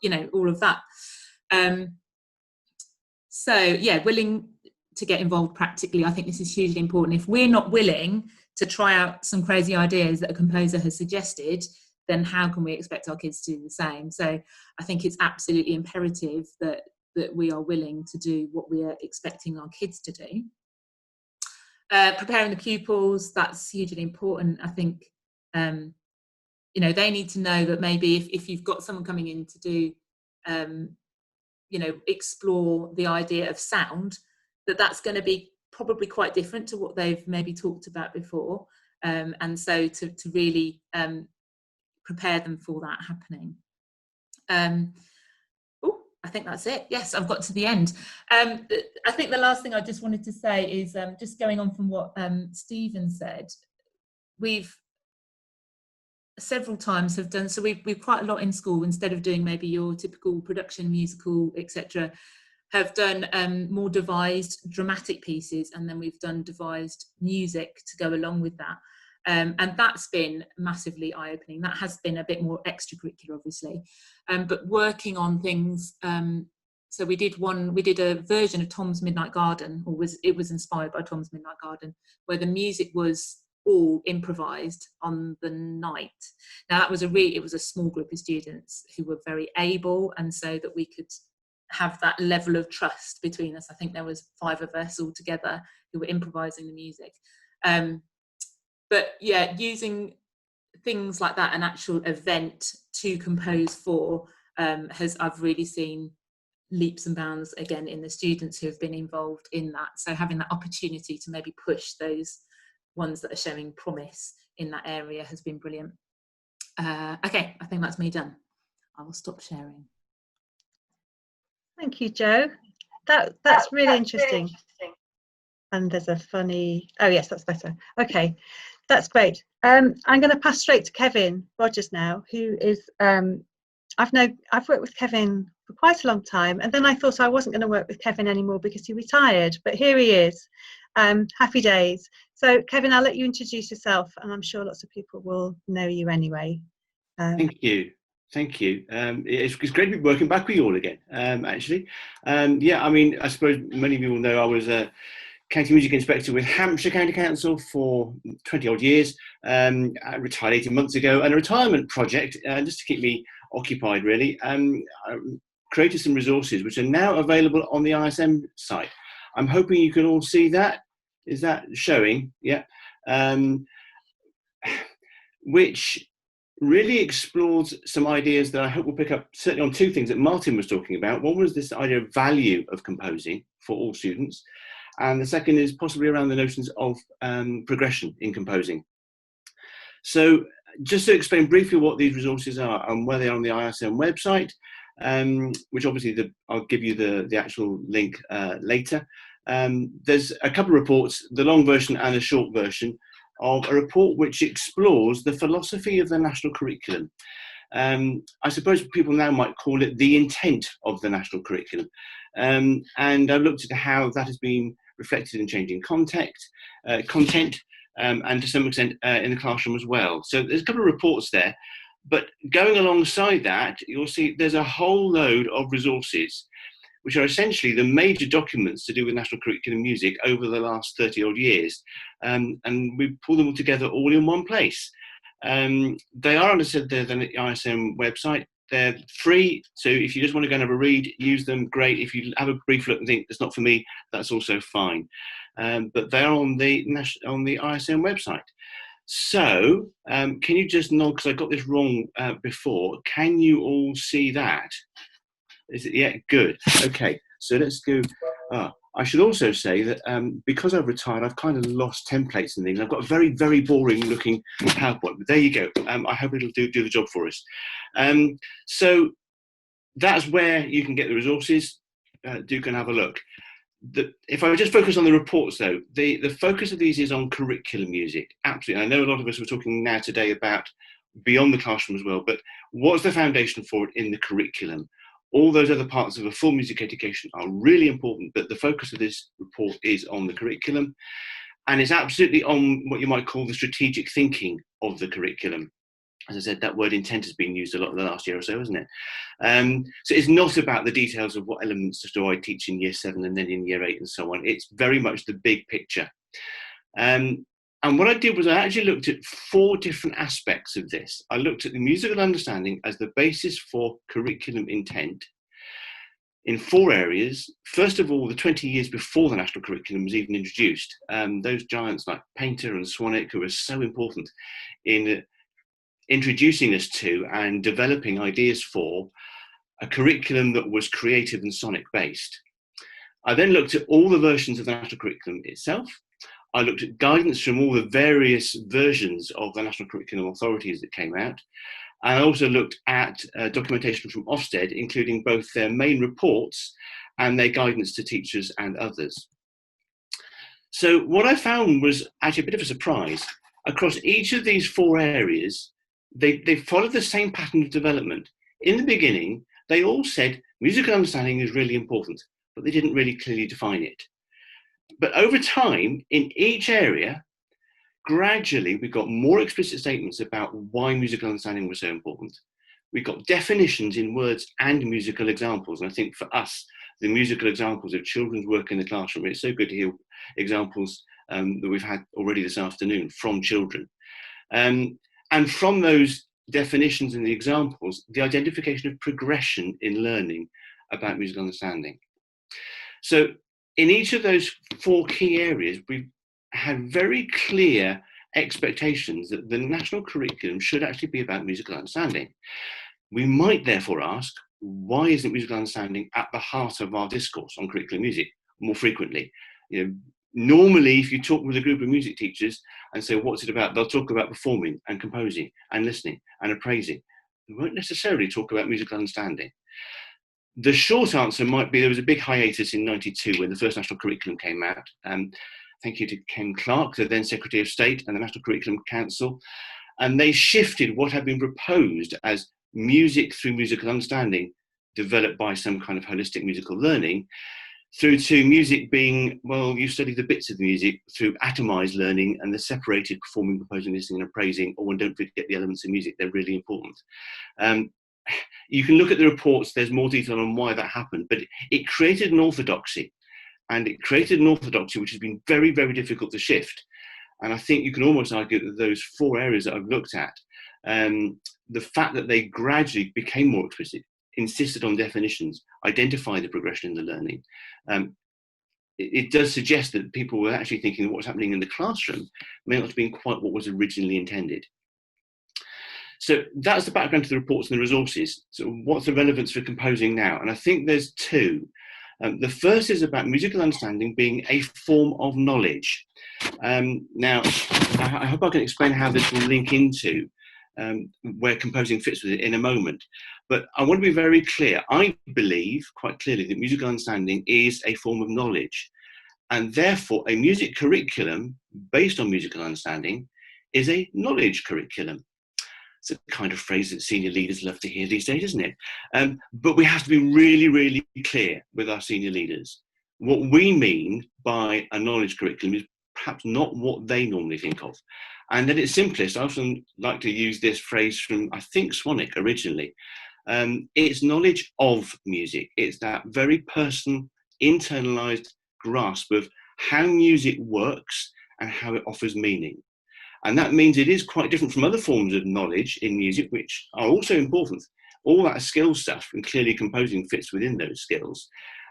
you know, all of that. So yeah, willing to get involved practically, I think this is hugely important. If we're not willing to try out some crazy ideas that a composer has suggested, then how can we expect our kids to do the same? So I think it's absolutely imperative that we are willing to do what we are expecting our kids to do. Preparing the pupils, that's hugely important. I think, you know, they need to know that maybe if you've got someone coming in to do, you know, explore the idea of sound, that's going to be probably quite different to what they've maybe talked about before. And so to really prepare them for that happening. I think that's it. Yes, I've got to the end. I think the last thing I just wanted to say is just going on from what Stephen said. We've several times have done, so we've quite a lot in school, instead of doing maybe your typical production, musical, etc., have done more devised dramatic pieces, and then we've done devised music to go along with that. And that's been massively eye-opening. That has been a bit more extracurricular, obviously, but working on things. So we did a version of Tom's Midnight Garden, it was inspired by Tom's Midnight Garden, where the music was all improvised on the night. Now that was it was a small group of students who were very able, and so that we could have that level of trust between us. I think there was 5 of us all together who were improvising the music. But yeah, using things like that, an actual event to compose for, I've really seen leaps and bounds again in the students who have been involved in that. So having that opportunity to maybe push those ones that are showing promise in that area has been brilliant. Okay, I think that's me done. I will stop sharing. Thank you, Jo. That's really interesting. and there's a funny, oh yes, that's better. Okay, that's great. I'm going to pass straight to Kevin Rogers now, who is, I've worked with Kevin for quite a long time, and then I thought I wasn't going to work with Kevin anymore because he retired, but here he is. Happy days. So Kevin, I'll let you introduce yourself, and I'm sure lots of people will know you anyway. Thank you. It's great to be working back with you all again, actually. Yeah, I mean, I suppose many of you will know I was a county music inspector with Hampshire County Council for 20 odd years. I retired 18 months ago, and a retirement project, just to keep me occupied really, I created some resources which are now available on the ISM site. I'm hoping you can all see that. Is that showing? Yeah. Which really explores some ideas that I hope we'll pick up certainly on two things that Martin was talking about. One was this idea of value of composing for all students. And the second is possibly around the notions of progression in composing. So just to explain briefly what these resources are and where they are on the ISM website, which obviously I'll give you the actual link later. There's a couple of reports, the long version and a short version, of a report which explores the philosophy of the national curriculum. I suppose people now might call it the intent of the national curriculum. And I've looked at how that has been reflected in changing content, and to some extent in the classroom as well. So there's a couple of reports there, but going alongside that, you'll see there's a whole load of resources which are essentially the major documents to do with national curriculum music over the last 30 odd years. And we pull them all together all in one place. They are, as I said, they're the ISM website. They're free, so if you just want to go and have a read, use them, great. If you have a brief look and think it's not for me, that's also fine. But they're on the ISM website. So can you just nod, because I got this wrong before, can you all see that? Is it? Yeah, good. Okay, so let's go. I should also say that because I've retired, I've kind of lost templates and things. I've got a very, very boring looking PowerPoint, but there you go. I hope it'll do the job for us. So that's where you can get the resources. Do can have a look. If I just focus on the reports though, the focus of these is on curriculum music. Absolutely. I know a lot of us were talking now today about beyond the classroom as well, but what's the foundation for it in the curriculum? All those other parts of a full music education are really important, but the focus of this report is on the curriculum. And it's absolutely on what you might call the strategic thinking of the curriculum. As I said, that word intent has been used a lot in the last year or so, hasn't it? So it's not about the details of what elements do I teach in year 7 and then in year 8 and so on. It's very much the big picture. And what I did was I actually looked at 4 different aspects of this. I looked at the musical understanding as the basis for curriculum intent in 4 areas. First of all, the 20 years before the national curriculum was even introduced. Those giants like Painter and Swanwick, who were so important in introducing us to and developing ideas for a curriculum that was creative and sonic based. I then looked at all the versions of the national curriculum itself. I looked at guidance from all the various versions of the national curriculum authorities that came out. And I also looked at documentation from Ofsted, including both their main reports and their guidance to teachers and others. So what I found was actually a bit of a surprise. Across each of these 4 areas, they followed the same pattern of development. In the beginning, they all said musical understanding is really important, but they didn't really clearly define it. But over time, in each area, gradually we got more explicit statements about why musical understanding was so important. We got definitions in words and musical examples. And I think for us, the musical examples of children's work in the classroom, it's so good to hear examples that we've had already this afternoon from children. And from those definitions and the examples, the identification of progression in learning about musical understanding. So in each of those 4 key areas, we've had very clear expectations that the national curriculum should actually be about musical understanding. We might therefore ask, why isn't musical understanding at the heart of our discourse on curriculum music more frequently? You know, normally, if you talk with a group of music teachers and say, what's it about? They'll talk about performing and composing and listening and appraising. They won't necessarily talk about musical understanding. The short answer might be there was a big hiatus in '92 when the first national curriculum came out. thank you to Ken Clark, the then Secretary of State, and the National Curriculum Council. And they shifted what had been proposed as music through musical understanding, developed by some kind of holistic musical learning, through to music being, well, you study the bits of the music through atomized learning and the separated performing, proposing, listening and appraising, and don't forget the elements of music, they're really important. You can look at the reports, there's more detail on why that happened, but it created an orthodoxy, and it created an orthodoxy which has been very, very difficult to shift. And I think you can almost argue that those 4 areas that I've looked at, the fact that they gradually became more explicit, insisted on definitions, identified the progression in the learning, it does suggest that people were actually thinking that what was happening in the classroom may not have been quite what was originally intended. So that's the background to the reports and the resources. So what's the relevance for composing now? And I think there's 2. The first is about musical understanding being a form of knowledge. Now, I hope I can explain how this will link into where composing fits with it in a moment. But I want to be very clear. I believe quite clearly that musical understanding is a form of knowledge. And therefore, a music curriculum based on musical understanding is a knowledge curriculum. It's a kind of phrase that senior leaders love to hear these days, isn't it? But we have to be really, really clear with our senior leaders. What we mean by a knowledge curriculum is perhaps not what they normally think of. And at its simplest, I often like to use this phrase from, I think, Swanwick originally. It's knowledge of music. It's that very personal, internalized grasp of how music works and how it offers meaning. And that means it is quite different from other forms of knowledge in music, which are also important. All that skill stuff, and clearly composing fits within those skills,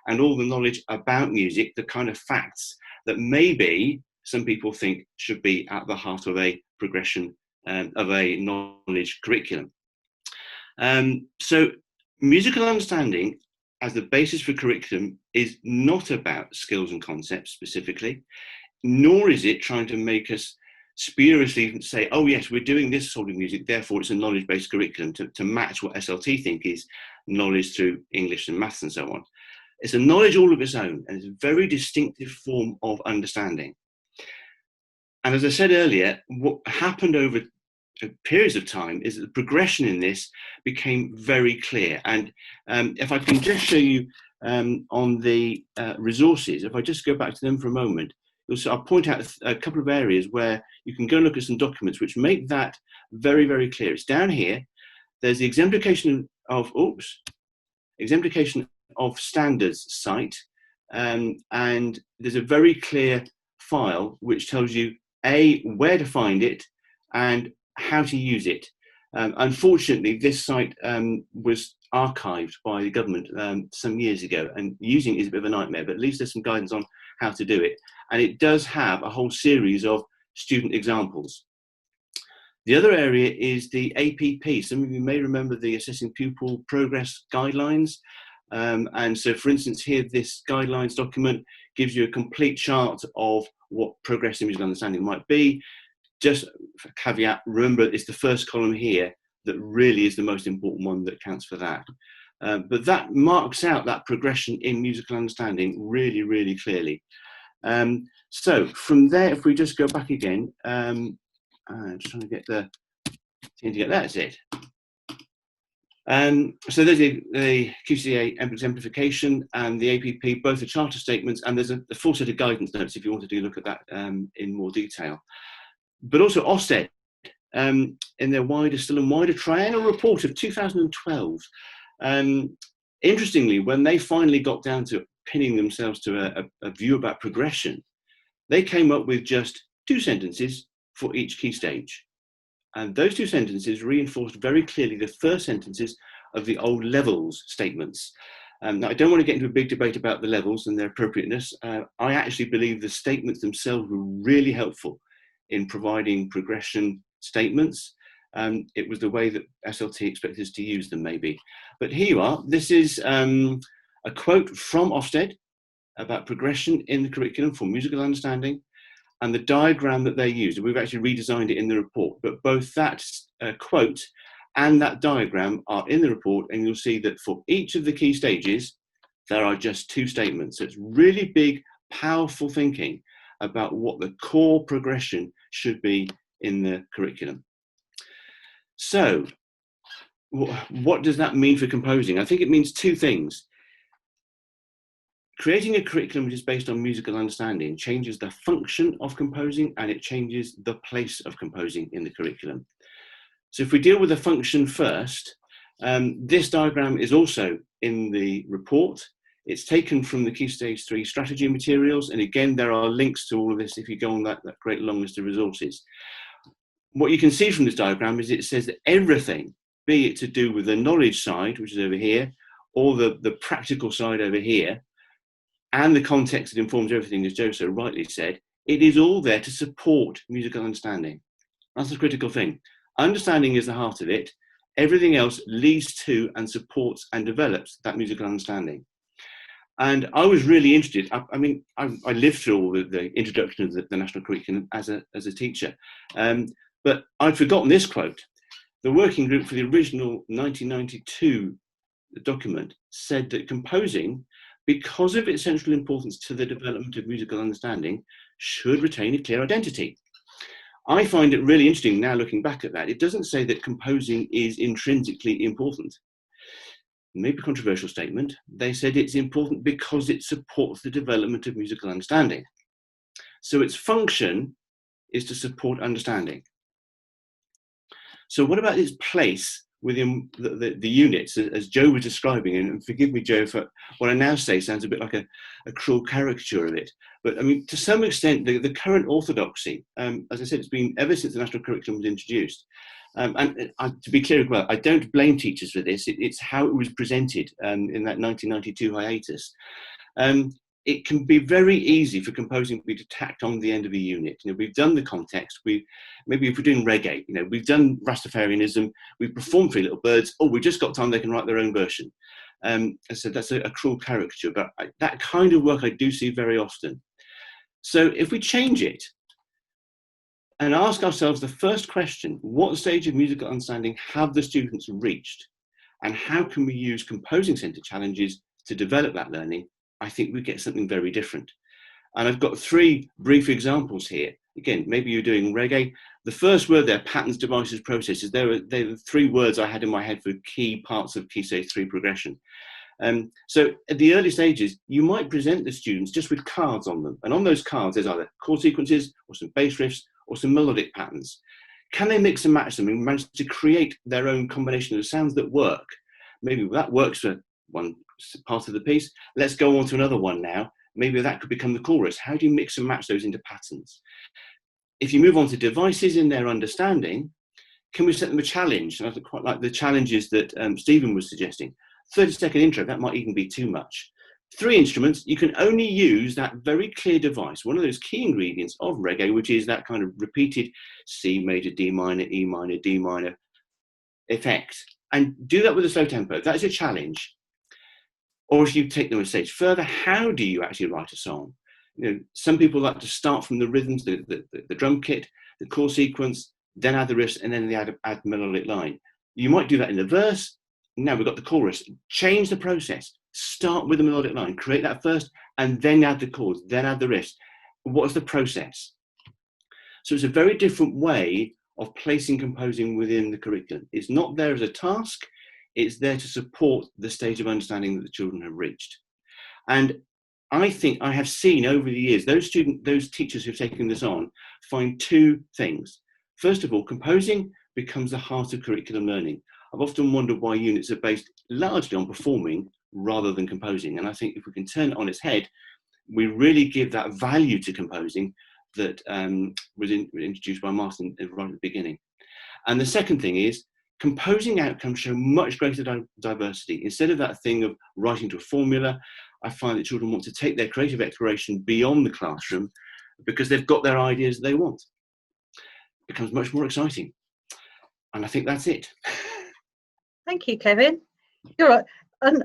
and all the knowledge about music, the kind of facts that maybe some people think should be at the heart of a progression of a knowledge curriculum. So musical understanding as the basis for curriculum is not about skills and concepts specifically, nor is it trying to make us spuriously say, oh yes, we're doing this sort of music, therefore it's a knowledge-based curriculum to match what SLT think is knowledge through English and maths and so on. It's a knowledge all of its own, and it's a very distinctive form of understanding. And as I said earlier, what happened over periods of time is that the progression in this became very clear. And if I can just show you on the resources, if I just go back to them for a moment, I'll point out a couple of areas where you can go and look at some documents which make that very, very clear. It's down here. There's the exemplification of standards site, and there's a very clear file which tells you where to find it and how to use it. Unfortunately, this site was archived by the government some years ago, and using it is a bit of a nightmare, but at least there's some guidance on how to do it. And it does have a whole series of student examples. The other area is the APP. Some of you may remember the Assessing Pupil Progress Guidelines. And so, for instance, here, this guidelines document gives you a complete chart of what progressive musical understanding might be. Just for caveat, remember, it's the first column here that really is the most important one that counts for that. But that marks out that progression in musical understanding really, really clearly. So from there, if we just go back again, just trying to get that's it. So there's the QCA exemplification and the APP, both the charter statements, and there's a full set of guidance notes if you want to do look at that in more detail. But also Ofsted, in their still and wider triennial report of 2012. Interestingly, when they finally got down to pinning themselves to a view about progression, they came up with just 2 sentences for each key stage. And those 2 sentences reinforced very clearly the first sentences of the old levels statements. Now, I don't want to get into a big debate about the levels and their appropriateness. I actually believe the statements themselves were really helpful in providing progression statements. It was the way that SLT expected us to use them, maybe. But here you are. This is a quote from Ofsted about progression in the curriculum for musical understanding, and the diagram that they used. We've actually redesigned it in the report, but both that quote and that diagram are in the report, and you'll see that for each of the key stages, there are just 2 statements. So it's really big, powerful thinking about what the core progression should be in the curriculum. So, what does that mean for composing? I think it means two things. Creating a curriculum which is based on musical understanding changes the function of composing, and it changes the place of composing in the curriculum. So if we deal with the function first, this diagram is also in the report. It's taken from the Key Stage 3 strategy materials, and again there are links to all of this if you go on that great long list of resources. What you can see from this diagram is it says that everything, be it to do with the knowledge side, which is over here, or the practical side over here, and the context that informs everything, as Joe so rightly said, it is all there to support musical understanding. That's the critical thing. Understanding is the heart of it. Everything else leads to and supports and develops that musical understanding. And I was really interested. I mean, I lived through all the introduction of the national curriculum as a teacher, but I'd forgotten this quote. The working group for the original 1992 document said that composing, because of its central importance to the development of musical understanding, should retain a clear identity. I find it really interesting now looking back at that. It doesn't say that composing is intrinsically important. Maybe a controversial statement. They said it's important because it supports the development of musical understanding. So its function is to support understanding. So what about its place within the units, as Joe was describing, and forgive me, Joe, for what I now say sounds a bit like a cruel caricature of it. But I mean, to some extent, the current orthodoxy, as I said, it's been ever since the national curriculum was introduced. And to be clear as well, I don't blame teachers for this. It's how it was presented in that 1992 hiatus. It can be very easy for composing to be tacked on the end of a unit. You know, we've done the context. Maybe if we're doing reggae, you know, we've done Rastafarianism. We've performed Three Little Birds. Oh, we just got time. They can write their own version. So that's a cruel caricature, but that kind of work I do see very often. So if we change it and ask ourselves the first question, what stage of musical understanding have the students reached? And how can we use composing-centered challenges to develop that learning? I think we get something very different. And I've got three brief examples here. Again, maybe you're doing reggae. The first word there, patterns, devices, processes, they're the three words I had in my head for key parts of Key Stage 3 progression. So at the early stages, you might present the students just with cards on them. And on those cards, there's either chord sequences or some bass riffs or some melodic patterns. Can they mix and match them and manage to create their own combination of sounds that work? Maybe that works for one part of the piece. Let's go on to another one now. Maybe that could become the chorus. How do you mix and match those into patterns? If you move on to devices in their understanding, can we set them a challenge? And I quite like the challenges that Stephen was suggesting. 30-second intro, that might even be too much. 3 instruments, you can only use that very clear device, one of those key ingredients of reggae, which is that kind of repeated C major, D minor, E minor, D minor effect. And do that with a slow tempo. That is a challenge. Or if you take them a stage further, how do you actually write a song? You know, some people like to start from the rhythms, the drum kit, the chord sequence, then add the riffs, and then they add melodic line. You might do that in the verse. Now we've got the chorus. Change the process. Start with the melodic line. Create that first, and then add the chords, then add the riffs. What's the process? So it's a very different way of placing composing within the curriculum. It's not there as a task. It's there to support the stage of understanding that the children have reached. And I think I have seen over the years, those teachers who've taken this on find 2 things. First of all, composing becomes the heart of curriculum learning. I've often wondered why units are based largely on performing rather than composing. And I think if we can turn it on its head, we really give that value to composing that was introduced by Martin right at the beginning. And the second thing is, composing outcomes show much greater diversity. Instead of that thing of writing to a formula, I find that children want to take their creative exploration beyond the classroom because they've got their ideas they want. It becomes much more exciting. And I think that's it. Thank you, Kevin. You're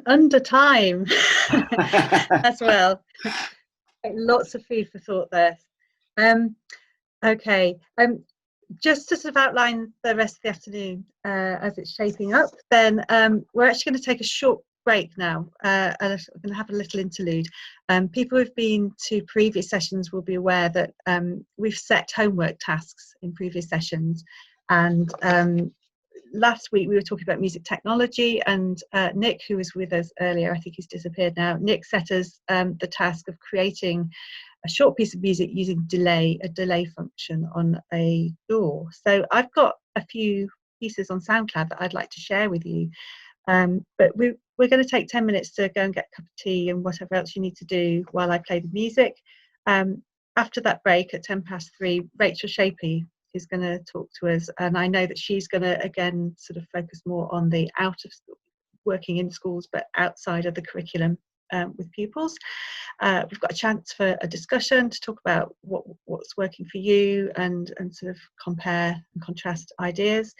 under time as well. Lots of food for thought there. Okay. Just to sort of outline the rest of the afternoon as it's shaping up, then we're actually going to take a short break now. And I'm going to have a little interlude. People who've been to previous sessions will be aware that we've set homework tasks in previous sessions, and last week we were talking about music technology, and Nick, who was with us earlier, I think he's disappeared now, Nick set us the task of creating a short piece of music using a delay function on a DAW. So I've got a few pieces on SoundCloud that I'd like to share with you, but we're going to take 10 minutes to go and get a cup of tea and whatever else you need to do while I play the music. After that break at 3:10, Rachel Shapey is going to talk to us, and I know that she's going to again sort of focus more on the out of school, working in schools but outside of the curriculum with pupils. We've got a chance for a discussion to talk about what's working for you and sort of compare and contrast ideas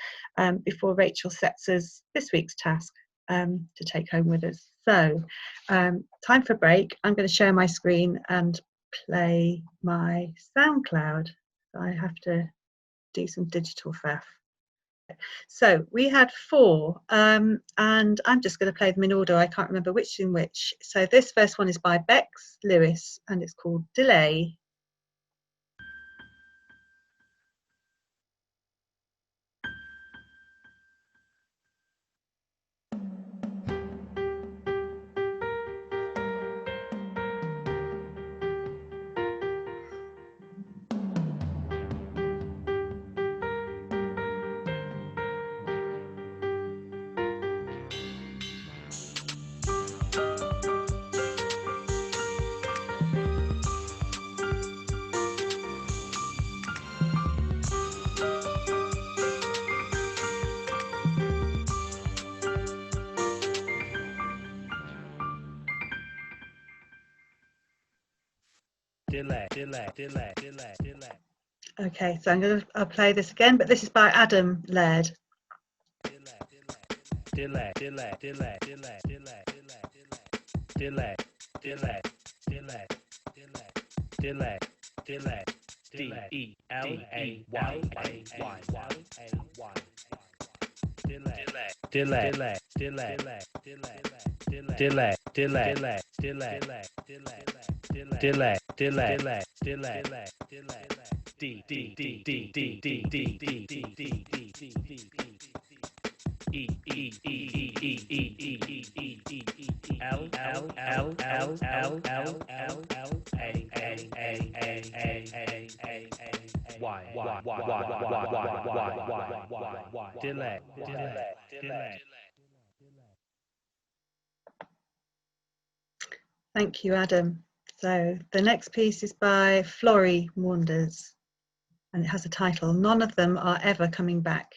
before Rachel sets us this week's task to take home with us. So time for a break. I'm going to share my screen and play my SoundCloud. I have to do some digital faff. So we had 4, and I'm just going to play them in order. I can't remember which in which. So this first one is by Bex Lewis, and it's called Delay. Delay. Okay, so I'll play this again, but this is by Adam Laird. Delay. Thank you, Adam. So the next piece is by Florrie Wanders, and it has a title, None of Them Are Ever Coming Back.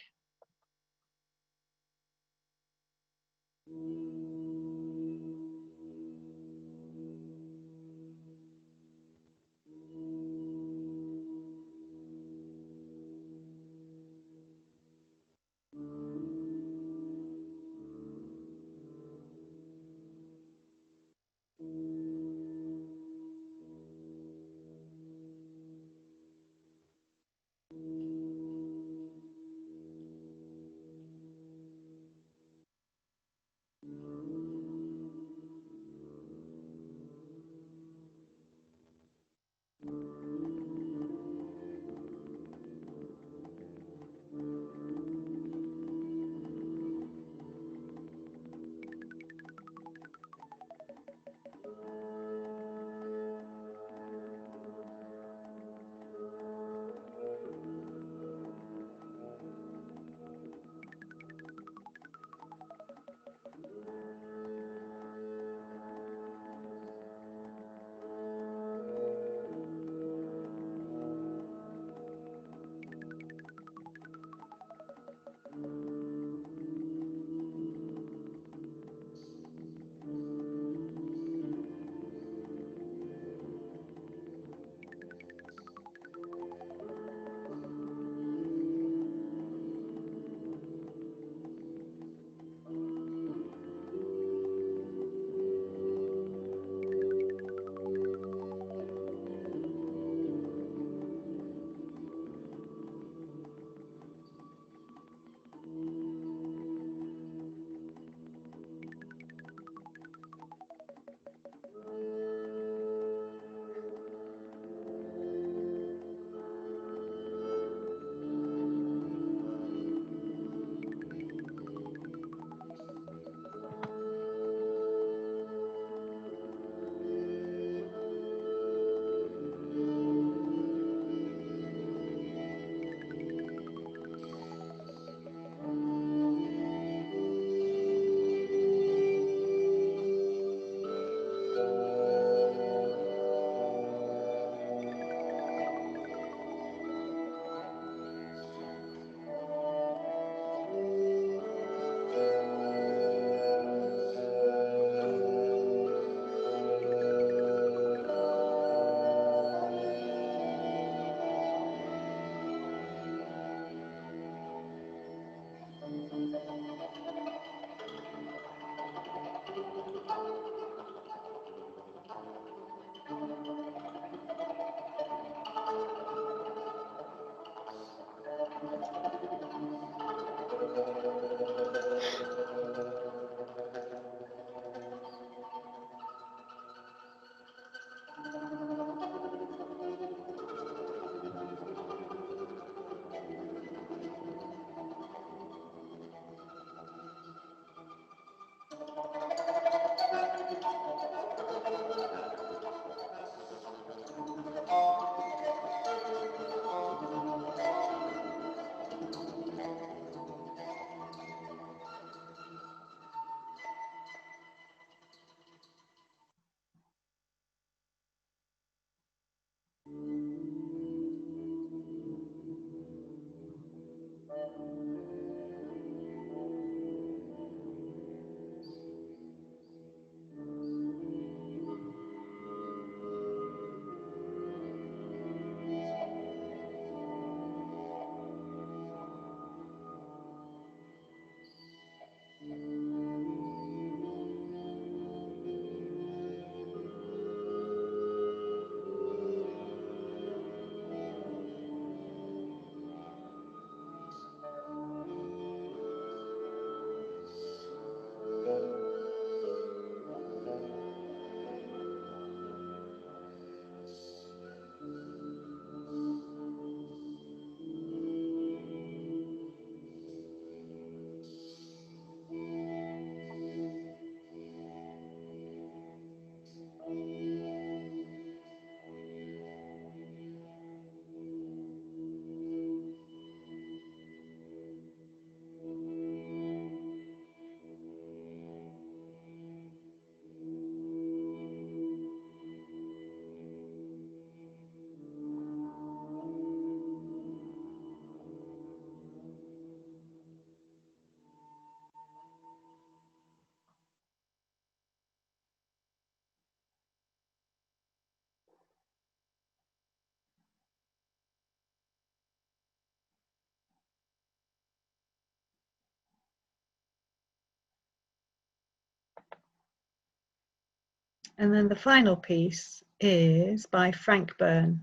And then the final piece is by Frank Byrne.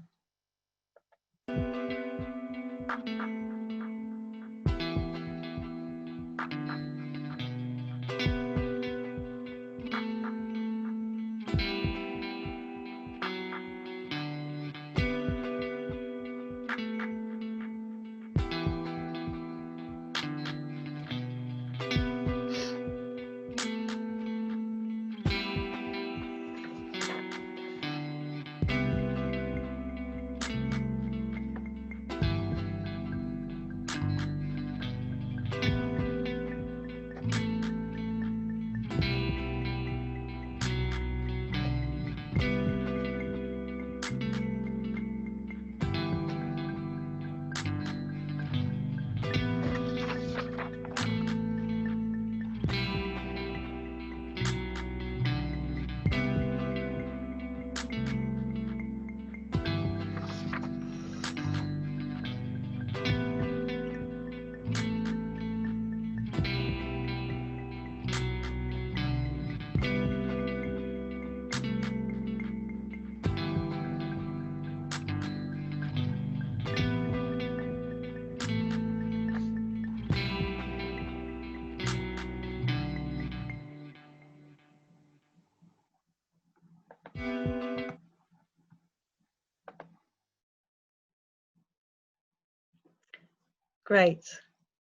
Great.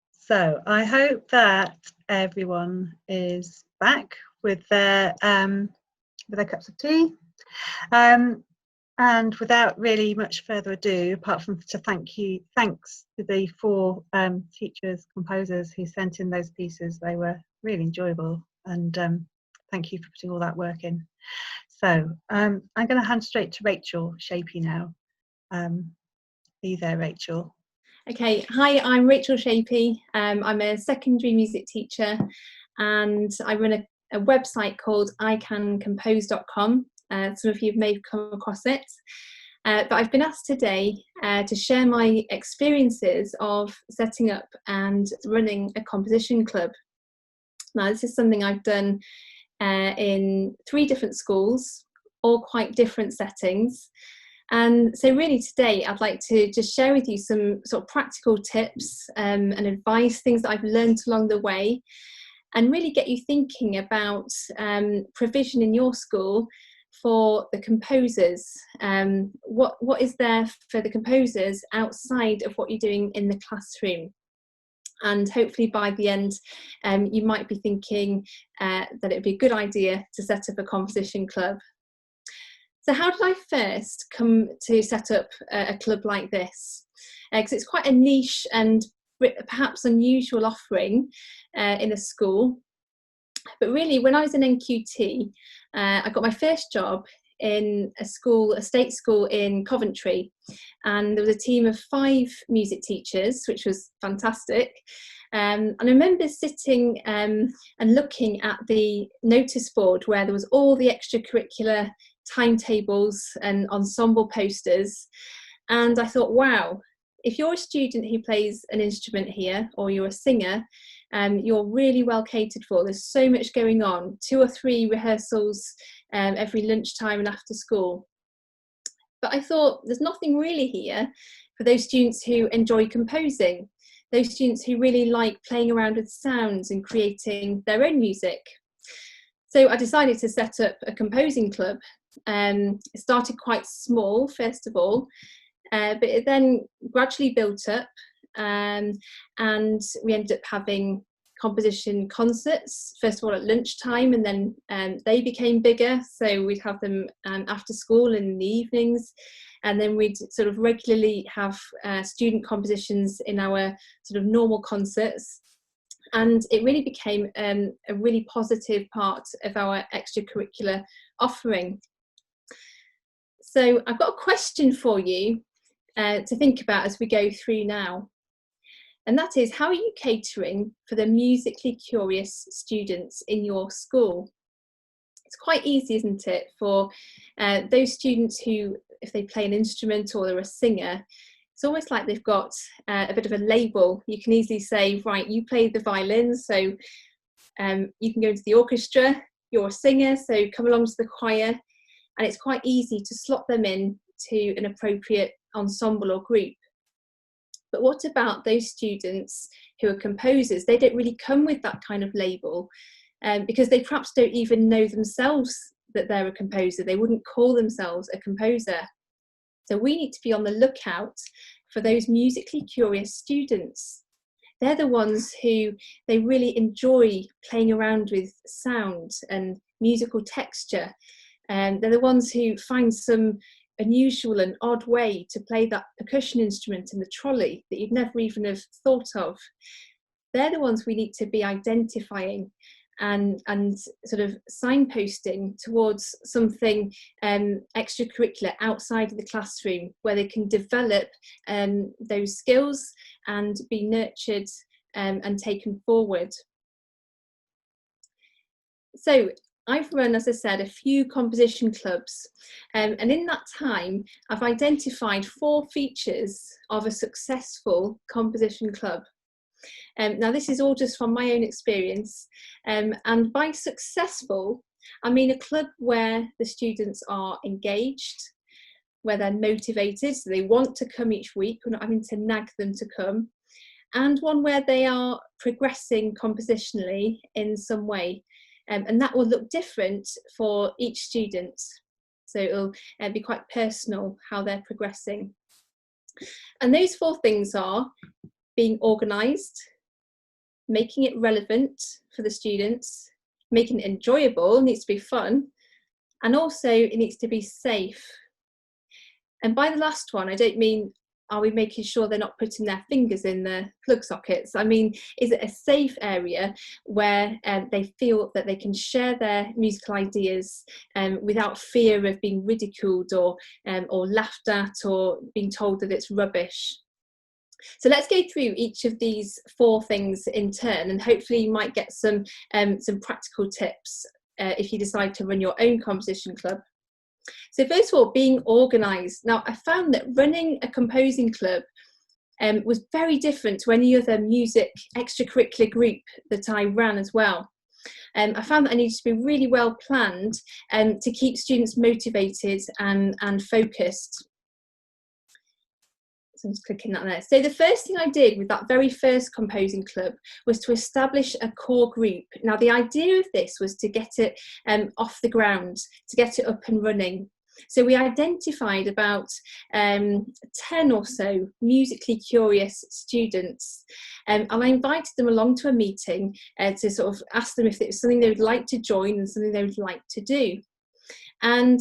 So I hope that everyone is back with their cups of tea. And without really much further ado, apart from to thanks to the 4 teachers, composers who sent in those pieces. They were really enjoyable, and thank you for putting all that work in. So I'm going to hand straight to Rachel Shapey now. Are you there, Rachel? Okay, hi, I'm Rachel Shapey. I'm a secondary music teacher, and I run a website called icancompose.com. Some of you may have come across it. But I've been asked today to share my experiences of setting up and running a composition club. Now, this is something I've done in 3 different schools, all quite different settings. And so really today I'd like to just share with you some sort of practical tips and advice, things that I've learned along the way, and really get you thinking about provision in your school for the composers. What is there for the composers outside of what you're doing in the classroom? And hopefully by the end you might be thinking that it would be a good idea to set up a composition club. So how did I first come to set up a club like this? Because it's quite a niche and perhaps unusual offering in a school. But really, when I was in NQT, I got my first job in a state school in Coventry. And there was a team of 5 music teachers, which was fantastic. And I remember sitting and looking at the notice board where there was all the extracurricular timetables and ensemble posters, and I thought, wow, if you're a student who plays an instrument here, or you're a singer, you're really well catered for. There's so much going on, 2 or 3 rehearsals every lunchtime and after school. But I thought there's nothing really here for those students who enjoy composing, those students who really like playing around with sounds and creating their own music. So I decided to set up a composing club. It started quite small, first of all, but it then gradually built up, and we ended up having composition concerts, first of all at lunchtime, and then they became bigger, so we'd have them after school and in the evenings, and then we'd sort of regularly have student compositions in our sort of normal concerts. And it really became a really positive part of our extracurricular offering. So I've got a question for you to think about as we go through now. And that is, how are you catering for the musically curious students in your school? It's quite easy, isn't it, for those students who, if they play an instrument or they're a singer, it's almost like they've got a bit of a label. You can easily say, right, you play the violin, so you can go into the orchestra. you're a singer, so come along to the choir, and it's quite easy to slot them in to an appropriate ensemble or group. But what about those students who are composers? They don't really come with that kind of label, because they perhaps don't even know themselves that they're a composer. They wouldn't call themselves a composer. So we need to be on the lookout for those musically curious students. They're the ones who they really enjoy playing around with sound and musical texture. And they're the ones who find some unusual and odd way to play that percussion instrument in the trolley that you'd never even have thought of. They're the ones we need to be identifying and sort of signposting towards something extracurricular outside of the classroom, where they can develop those skills and be nurtured and taken forward. So I've run, as I said, a few composition clubs, and in that time I've identified 4 features of a successful composition club. Now this is all just from my own experience, and by successful I mean a club where the students are engaged, where they're motivated, so they want to come each week, we're not having to nag them to come, and one where they are progressing compositionally in some way. And that will look different for each student. So it'll be quite personal how they're progressing. And those 4 things are being organised, making it relevant for the students, making it enjoyable, it needs to be fun, and also it needs to be safe. And by the last one, I don't mean are we making sure they're not putting their fingers in the plug sockets? I mean, is it a safe area where they feel that they can share their musical ideas without fear of being ridiculed or laughed at or being told that it's rubbish? So let's go through each of these 4 things in turn, and hopefully you might get some practical tips if you decide to run your own composition club. So first of all, being organised. Now I found that running a composing club was very different to any other music extracurricular group that I ran as well. I found that I needed to be really well planned to keep students motivated and focused. So I'm just clicking that there. So the first thing I did with that very first composing club was to establish a core group. Now the idea of this was to get it off the ground, to get it up and running. So we identified about 10 or so musically curious students, and I invited them along to a meeting to sort of ask them if it was something they would like to join and something they would like to do. And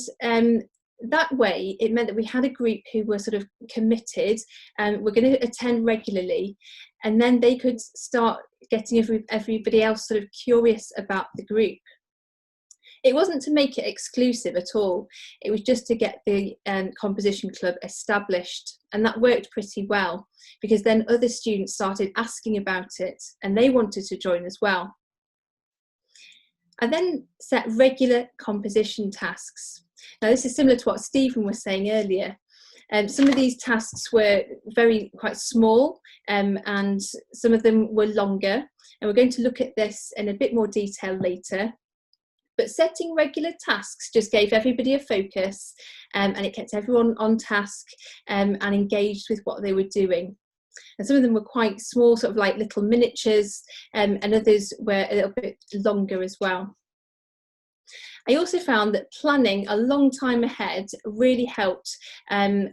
that way it meant that we had a group who were sort of committed and were going to attend regularly, and then they could start getting everybody else sort of curious about the group. It wasn't to make it exclusive at all, it was just to get the composition club established, and that worked pretty well because then other students started asking about it and they wanted to join as well. I then set regular composition tasks. Now this is similar to what Stephen was saying earlier. Some of these tasks were quite small and some of them were longer, and we're going to look at this in a bit more detail later. But setting regular tasks just gave everybody a focus and it kept everyone on task and engaged with what they were doing. And some of them were quite small, sort of like little miniatures, and others were a little bit longer as well. I also found that planning a long time ahead really helped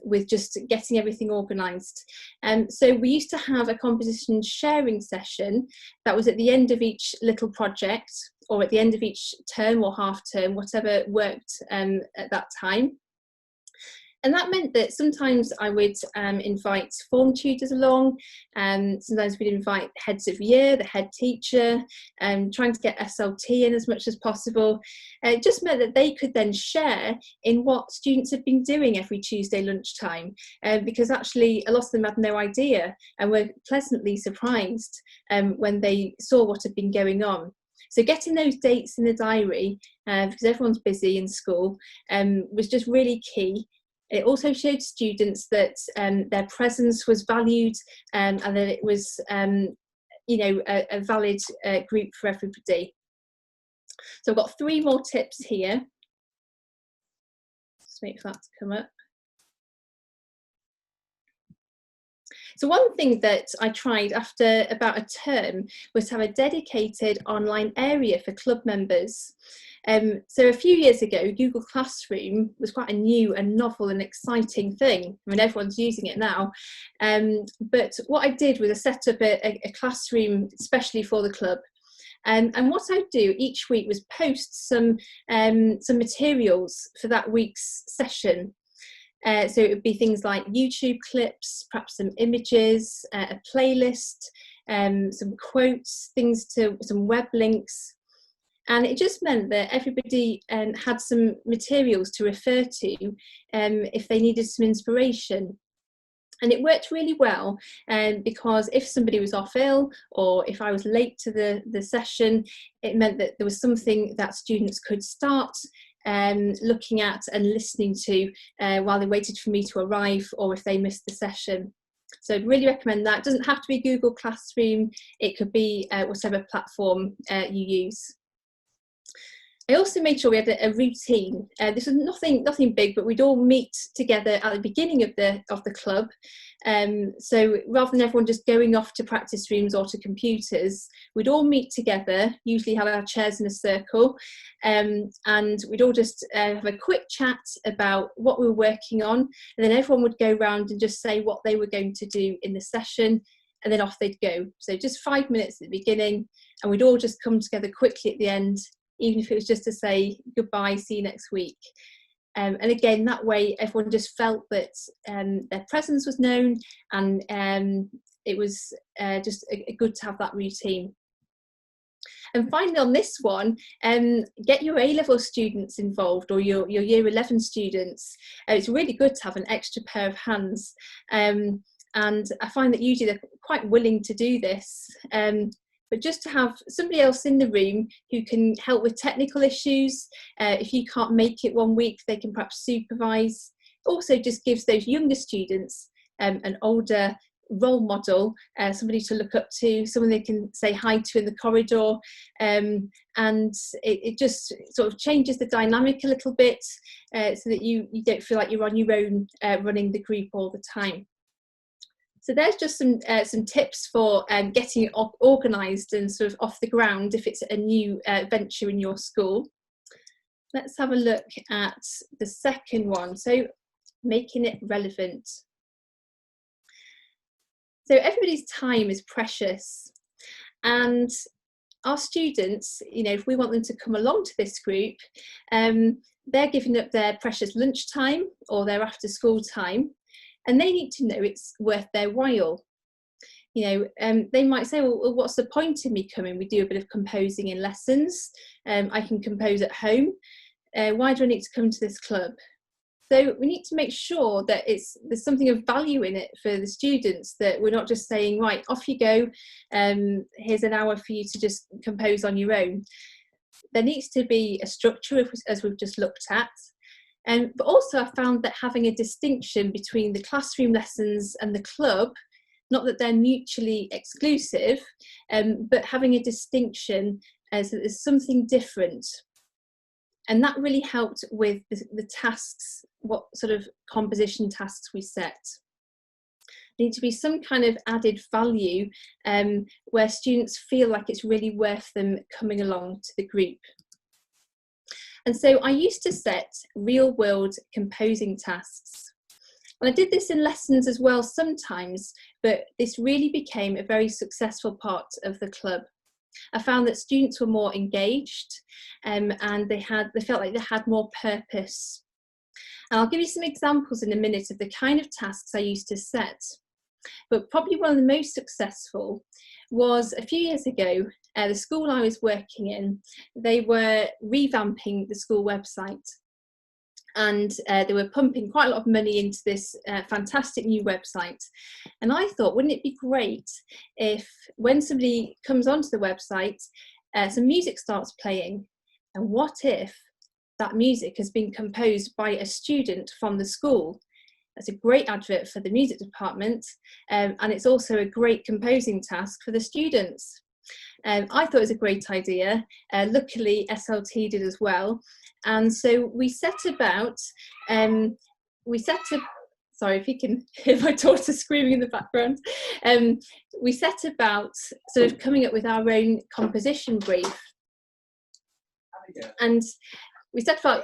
with just getting everything organised. So we used to have a composition sharing session that was at the end of each little project, or at the end of each term or half term, whatever worked at that time. And that meant that sometimes I would invite form tutors along, sometimes we'd invite heads of year, the head teacher, trying to get SLT in as much as possible. It just meant that they could then share in what students had been doing every Tuesday lunchtime, because actually a lot of them had no idea and were pleasantly surprised when they saw what had been going on. So getting those dates in the diary, because everyone's busy in school, was just really key. It also showed students that their presence was valued and that it was, a valid group for everybody. So I've got 3 more tips here. Just wait for that to come up. So one thing that I tried after about a term was to have a dedicated online area for club members. So a few years ago, Google Classroom was quite a new and novel and exciting thing. I mean, everyone's using it now. But what I did was I set up a classroom especially for the club. And what I'd do each week was post some materials for that week's session. So it would be things like YouTube clips, perhaps some images, a playlist, some quotes, some web links. And it just meant that everybody had some materials to refer to if they needed some inspiration. And it worked really well because if somebody was off ill or if I was late to the session, it meant that there was something that students could start looking at and listening to while they waited for me to arrive, or if they missed the session. So I'd really recommend that. It doesn't have to be Google Classroom, it could be whatever platform you use. I also made sure we had a routine. This was nothing big, but we'd all meet together at the beginning of the club. So rather than everyone just going off to practice rooms or to computers, we'd all meet together, usually have our chairs in a circle, and we'd all just have a quick chat about what we were working on, and then everyone would go around and just say what they were going to do in the session, and then off they'd go. So just 5 minutes at the beginning, and we'd all just come together quickly at the end, even if it was just to say goodbye, see you next week. And again, that way everyone just felt that their presence was known, and it was just good to have that routine. And finally on this one, get your A-level students involved, or your year 11 students. It's really good to have an extra pair of hands. And I find that usually they're quite willing to do this. But just to have somebody else in the room who can help with technical issues. If you can't make it one week, they can perhaps supervise. Also just gives those younger students an older role model, somebody to look up to, someone they can say hi to in the corridor. And it just sort of changes the dynamic a little bit so that you don't feel like you're on your own running the group all the time. So there's just some tips for getting it organised and sort of off the ground if it's a new venture in your school. Let's have a look at the second one. So making it relevant. So everybody's time is precious, and our students, you know, if we want them to come along to this group, they're giving up their precious lunchtime or their after school time. And they need to know it's worth their while. You know, they might say, well, what's the point in me coming? We do a bit of composing in lessons. I can compose at home. Why do I need to come to this club? So we need to make sure that there's something of value in it for the students, that we're not just saying, right, off you go. Here's an hour for you to just compose on your own. There needs to be a structure, as we've just looked at. But also I found that having a distinction between the classroom lessons and the club, not that they're mutually exclusive, but having a distinction so that there's something different. And that really helped with the tasks, what sort of composition tasks we set. There needs to be some kind of added value where students feel like it's really worth them coming along to the group. And so I used to set real world composing tasks. And I did this in lessons as well sometimes, but this really became a very successful part of the club. I found that students were more engaged and they felt like they had more purpose. And I'll give you some examples in a minute of the kind of tasks I used to set. But probably one of the most successful was a few years ago, the school I was working in, they were revamping the school website, and they were pumping quite a lot of money into this fantastic new website. And I thought, wouldn't it be great if when somebody comes onto the website, some music starts playing, and what if that music has been composed by a student from the school? That's a great advert for the music department, and it's also a great composing task for the students. I thought it was a great idea. Luckily, SLT did as well. And so we set about, sorry if you can hear my daughter screaming in the background. We set about sort of coming up with our own composition brief. And we set about,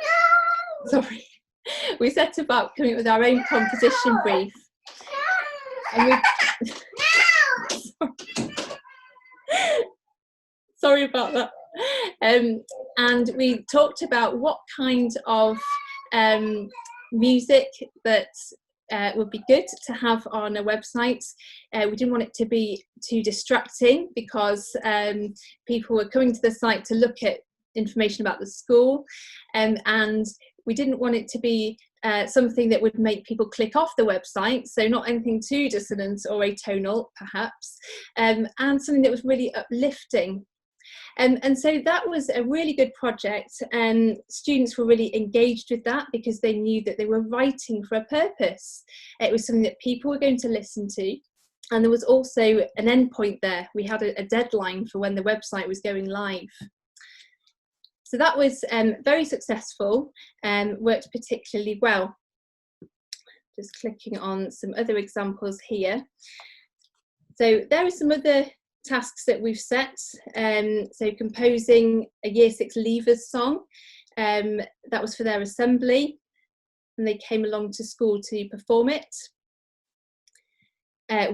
we set about coming up with our own composition brief. And sorry about that. And we talked about what kind of music that would be good to have on a website. We didn't want it to be too distracting because people were coming to the site to look at information about the school, and we didn't want it to be something that would make people click off the website, so not anything too dissonant or atonal perhaps, and something that was really uplifting. And so that was a really good project, and students were really engaged with that because they knew that they were writing for a purpose. It was something that people were going to listen to, and there was also an endpoint there. We had a deadline for when the website was going live. So that was very successful and worked particularly well. Just clicking on some other examples here. So there are some other tasks that we've set. So composing a Year 6 Leavers song, that was for their assembly, and they came along to school to perform it.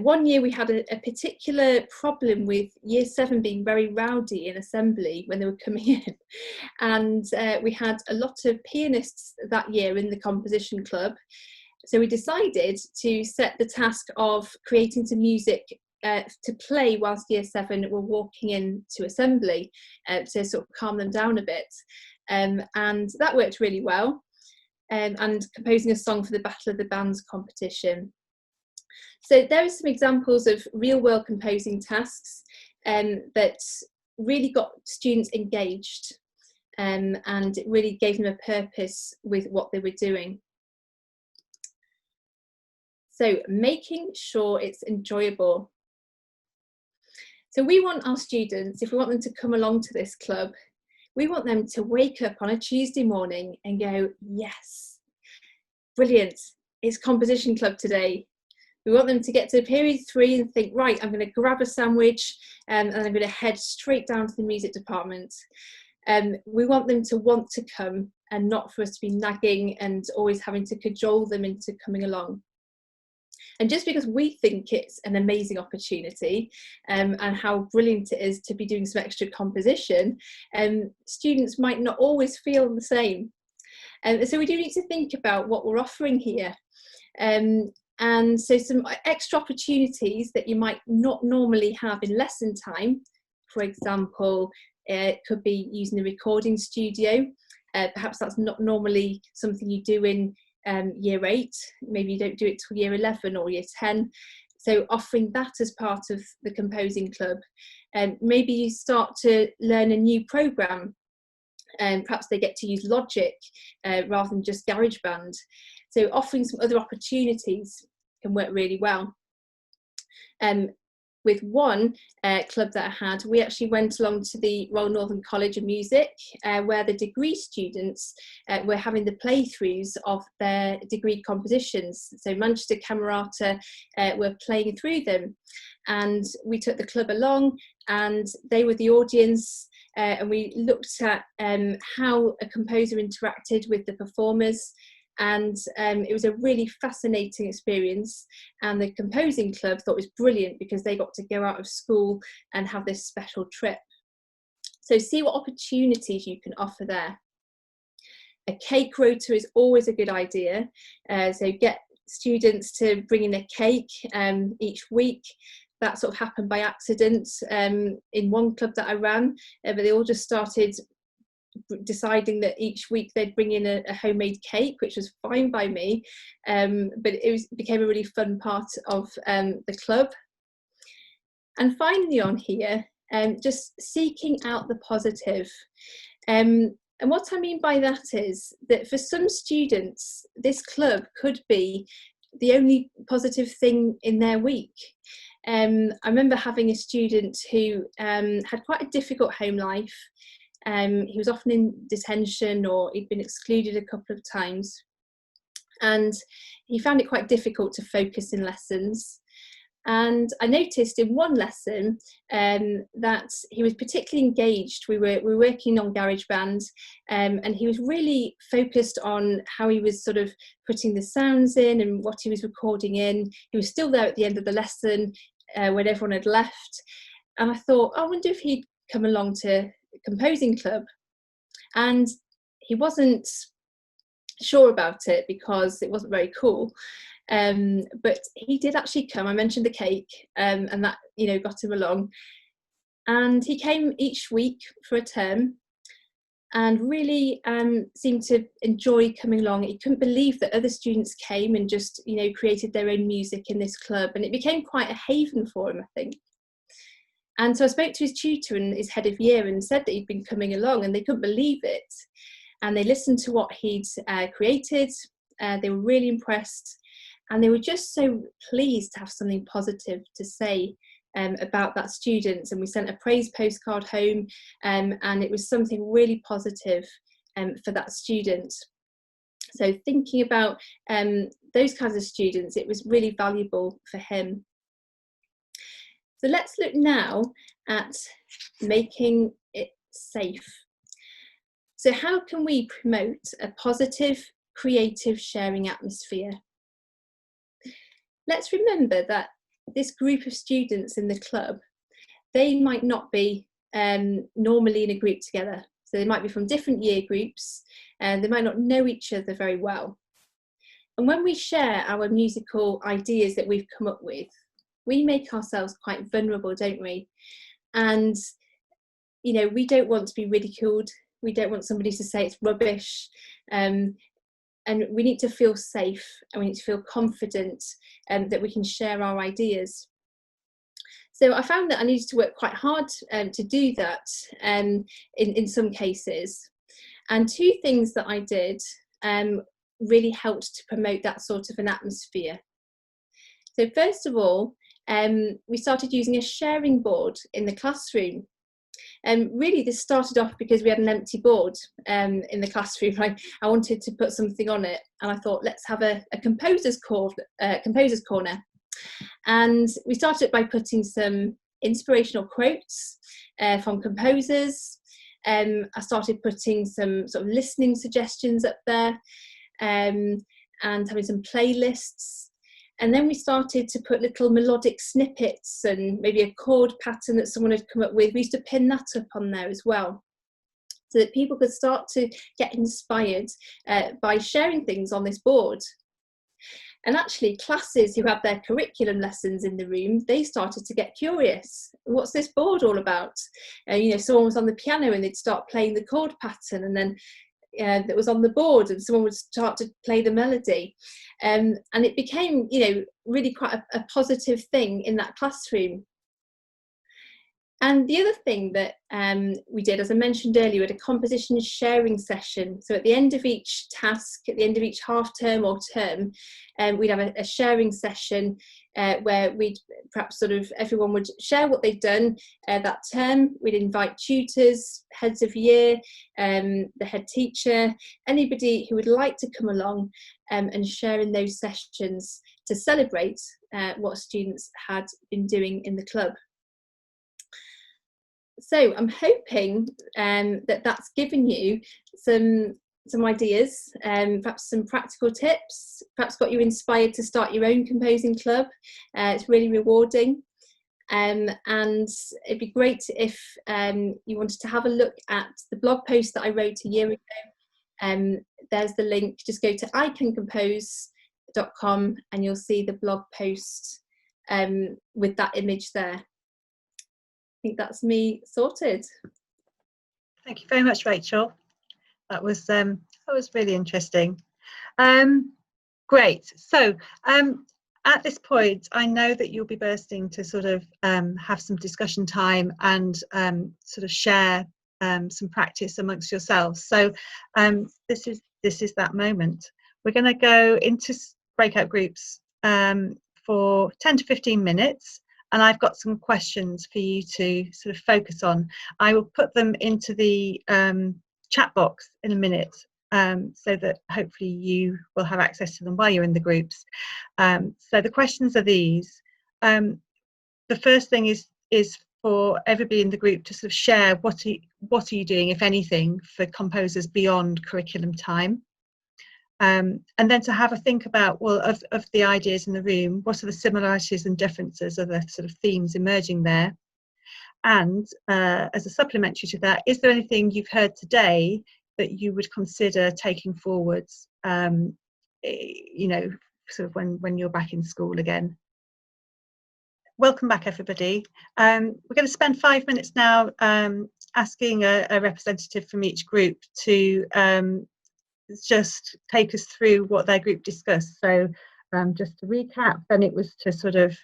One year we had a particular problem with Year 7 being very rowdy in assembly when they were coming in, and we had a lot of pianists that year in the composition club, so we decided to set the task of creating some music to play whilst Year 7 were walking in to assembly, to sort of calm them down a bit, and that worked really well, and composing a song for the Battle of the Bands competition. So there are some examples of real-world composing tasks that really got students engaged, and it really gave them a purpose with what they were doing. So making sure it's enjoyable. So we want our students, if we want them to come along to this club, we want them to wake up on a Tuesday morning and go, yes, brilliant, it's composition club today. We want them to get to period 3 and think, right, I'm going to grab a sandwich and I'm going to head straight down to the music department. We want them to want to come and not for us to be nagging and always having to cajole them into coming along. And just because we think it's an amazing opportunity and how brilliant it is to be doing some extra composition, students might not always feel the same. So we do need to think about what we're offering here. And so some extra opportunities that you might not normally have in lesson time, for example, it could be using the recording studio. Perhaps that's not normally something you do in Year 8, maybe you don't do it till Year 11 or Year 10. So offering that as part of the composing club. Maybe you start to learn a new programme, and perhaps they get to use Logic rather than just GarageBand. So offering some other opportunities can work really well. With one club that I had, we actually went along to the Royal Northern College of Music, where the degree students were having the playthroughs of their degree compositions. So Manchester Camerata were playing through them, and we took the club along, and they were the audience, and we looked at how a composer interacted with the performers. And it was a really fascinating experience, and the composing club thought it was brilliant because they got to go out of school and have this special trip. So see what opportunities you can offer there. A cake rota is always a good idea, so get students to bring in a cake each week. That sort of happened by accident in one club that I ran, but they all just started deciding that each week they'd bring in a homemade cake, which was fine by me, but it became a really fun part of the club. And finally on here, just seeking out the positive. And what I mean by that is that for some students, this club could be the only positive thing in their week. I remember having a student who had quite a difficult home life. He was often in detention, or he'd been excluded a couple of times, and he found it quite difficult to focus in lessons. And I noticed in one lesson that he was particularly engaged. We were working on GarageBand, and he was really focused on how he was sort of putting the sounds in and what he was recording in. He was still there at the end of the lesson when everyone had left. And I thought, I wonder if he'd come along to composing club. And he wasn't sure about it because it wasn't very cool. But he did actually come. I mentioned the cake, and that, you know, got him along. And he came each week for a term, and really seemed to enjoy coming along. He couldn't believe that other students came and just, you know, created their own music in this club, and it became quite a haven for him, I think. And so I spoke to his tutor and his head of year and said that he'd been coming along, and they couldn't believe it. And they listened to what he'd created. They were really impressed. And they were just so pleased to have something positive to say about that student. And we sent a praise postcard home, and it was something really positive for that student. So thinking about those kinds of students, it was really valuable for him. So let's look now at making it safe. So how can we promote a positive, creative sharing atmosphere? Let's remember that this group of students in the club, they might not be normally in a group together. So they might be from different year groups, and they might not know each other very well. And when we share our musical ideas that we've come up with, we make ourselves quite vulnerable, don't we? And, you know, we don't want to be ridiculed. We don't want somebody to say it's rubbish. And we need to feel safe, and we need to feel confident that we can share our ideas. So I found that I needed to work quite hard to do that in some cases. And two things that I did really helped to promote that sort of an atmosphere. So first of all, we started using a sharing board in the classroom. Really, this started off because we had an empty board in the classroom. I wanted to put something on it, and I thought, let's have a composer's corner. And we started by putting some inspirational quotes from composers. I started putting some sort of listening suggestions up there, and having some playlists. And then we started to put little melodic snippets and maybe a chord pattern that someone had come up with. We used to pin that up on there as well, so that people could start to get inspired by sharing things on this board. And actually, classes who had their curriculum lessons in the room, they started to get curious. What's this board all about? You know, someone was on the piano and they'd start playing the chord pattern, and then that was on the board, and someone would start to play the melody, and it became, you know, really quite a positive thing in that classroom. And the other thing that we did, as I mentioned earlier, we had a composition sharing session. So at the end of each task, at the end of each half term or term, we'd have a sharing session where we'd perhaps sort of everyone would share what they'd done that term. We'd invite tutors, heads of year, the head teacher, anybody who would like to come along and share in those sessions to celebrate what students had been doing in the club. So I'm hoping that that's given you some ideas, perhaps some practical tips, perhaps got you inspired to start your own composing club. It's really rewarding, and it'd be great if you wanted to have a look at the blog post that I wrote a year ago. There's the link. Just go to icancompose.com and you'll see the blog post with that image there. I think that's me sorted. Thank you very much, Rachel. That was really interesting. Great. So at this point, I know that you'll be bursting to sort of have some discussion time and sort of share some practice amongst yourselves. So this is that moment. We're going to go into breakout groups for 10 to 15 minutes. and I've got some questions for you to sort of focus on. I will put them into the chat box in a minute, so that hopefully you will have access to them while you're in the groups. So the questions are these. The first thing is for everybody in the group to sort of share what are you doing, if anything, for composers beyond curriculum time. And then to have a think about, well, of the ideas in the room, what are the similarities and differences, are the sort of themes emerging there? And as a supplementary to that, is there anything you've heard today that you would consider taking forwards, you know, sort of when you're back in school again? Welcome back, everybody. We're going to spend 5 minutes now asking a representative from each group to just take us through what their group discussed. So just to recap, then it was to sort of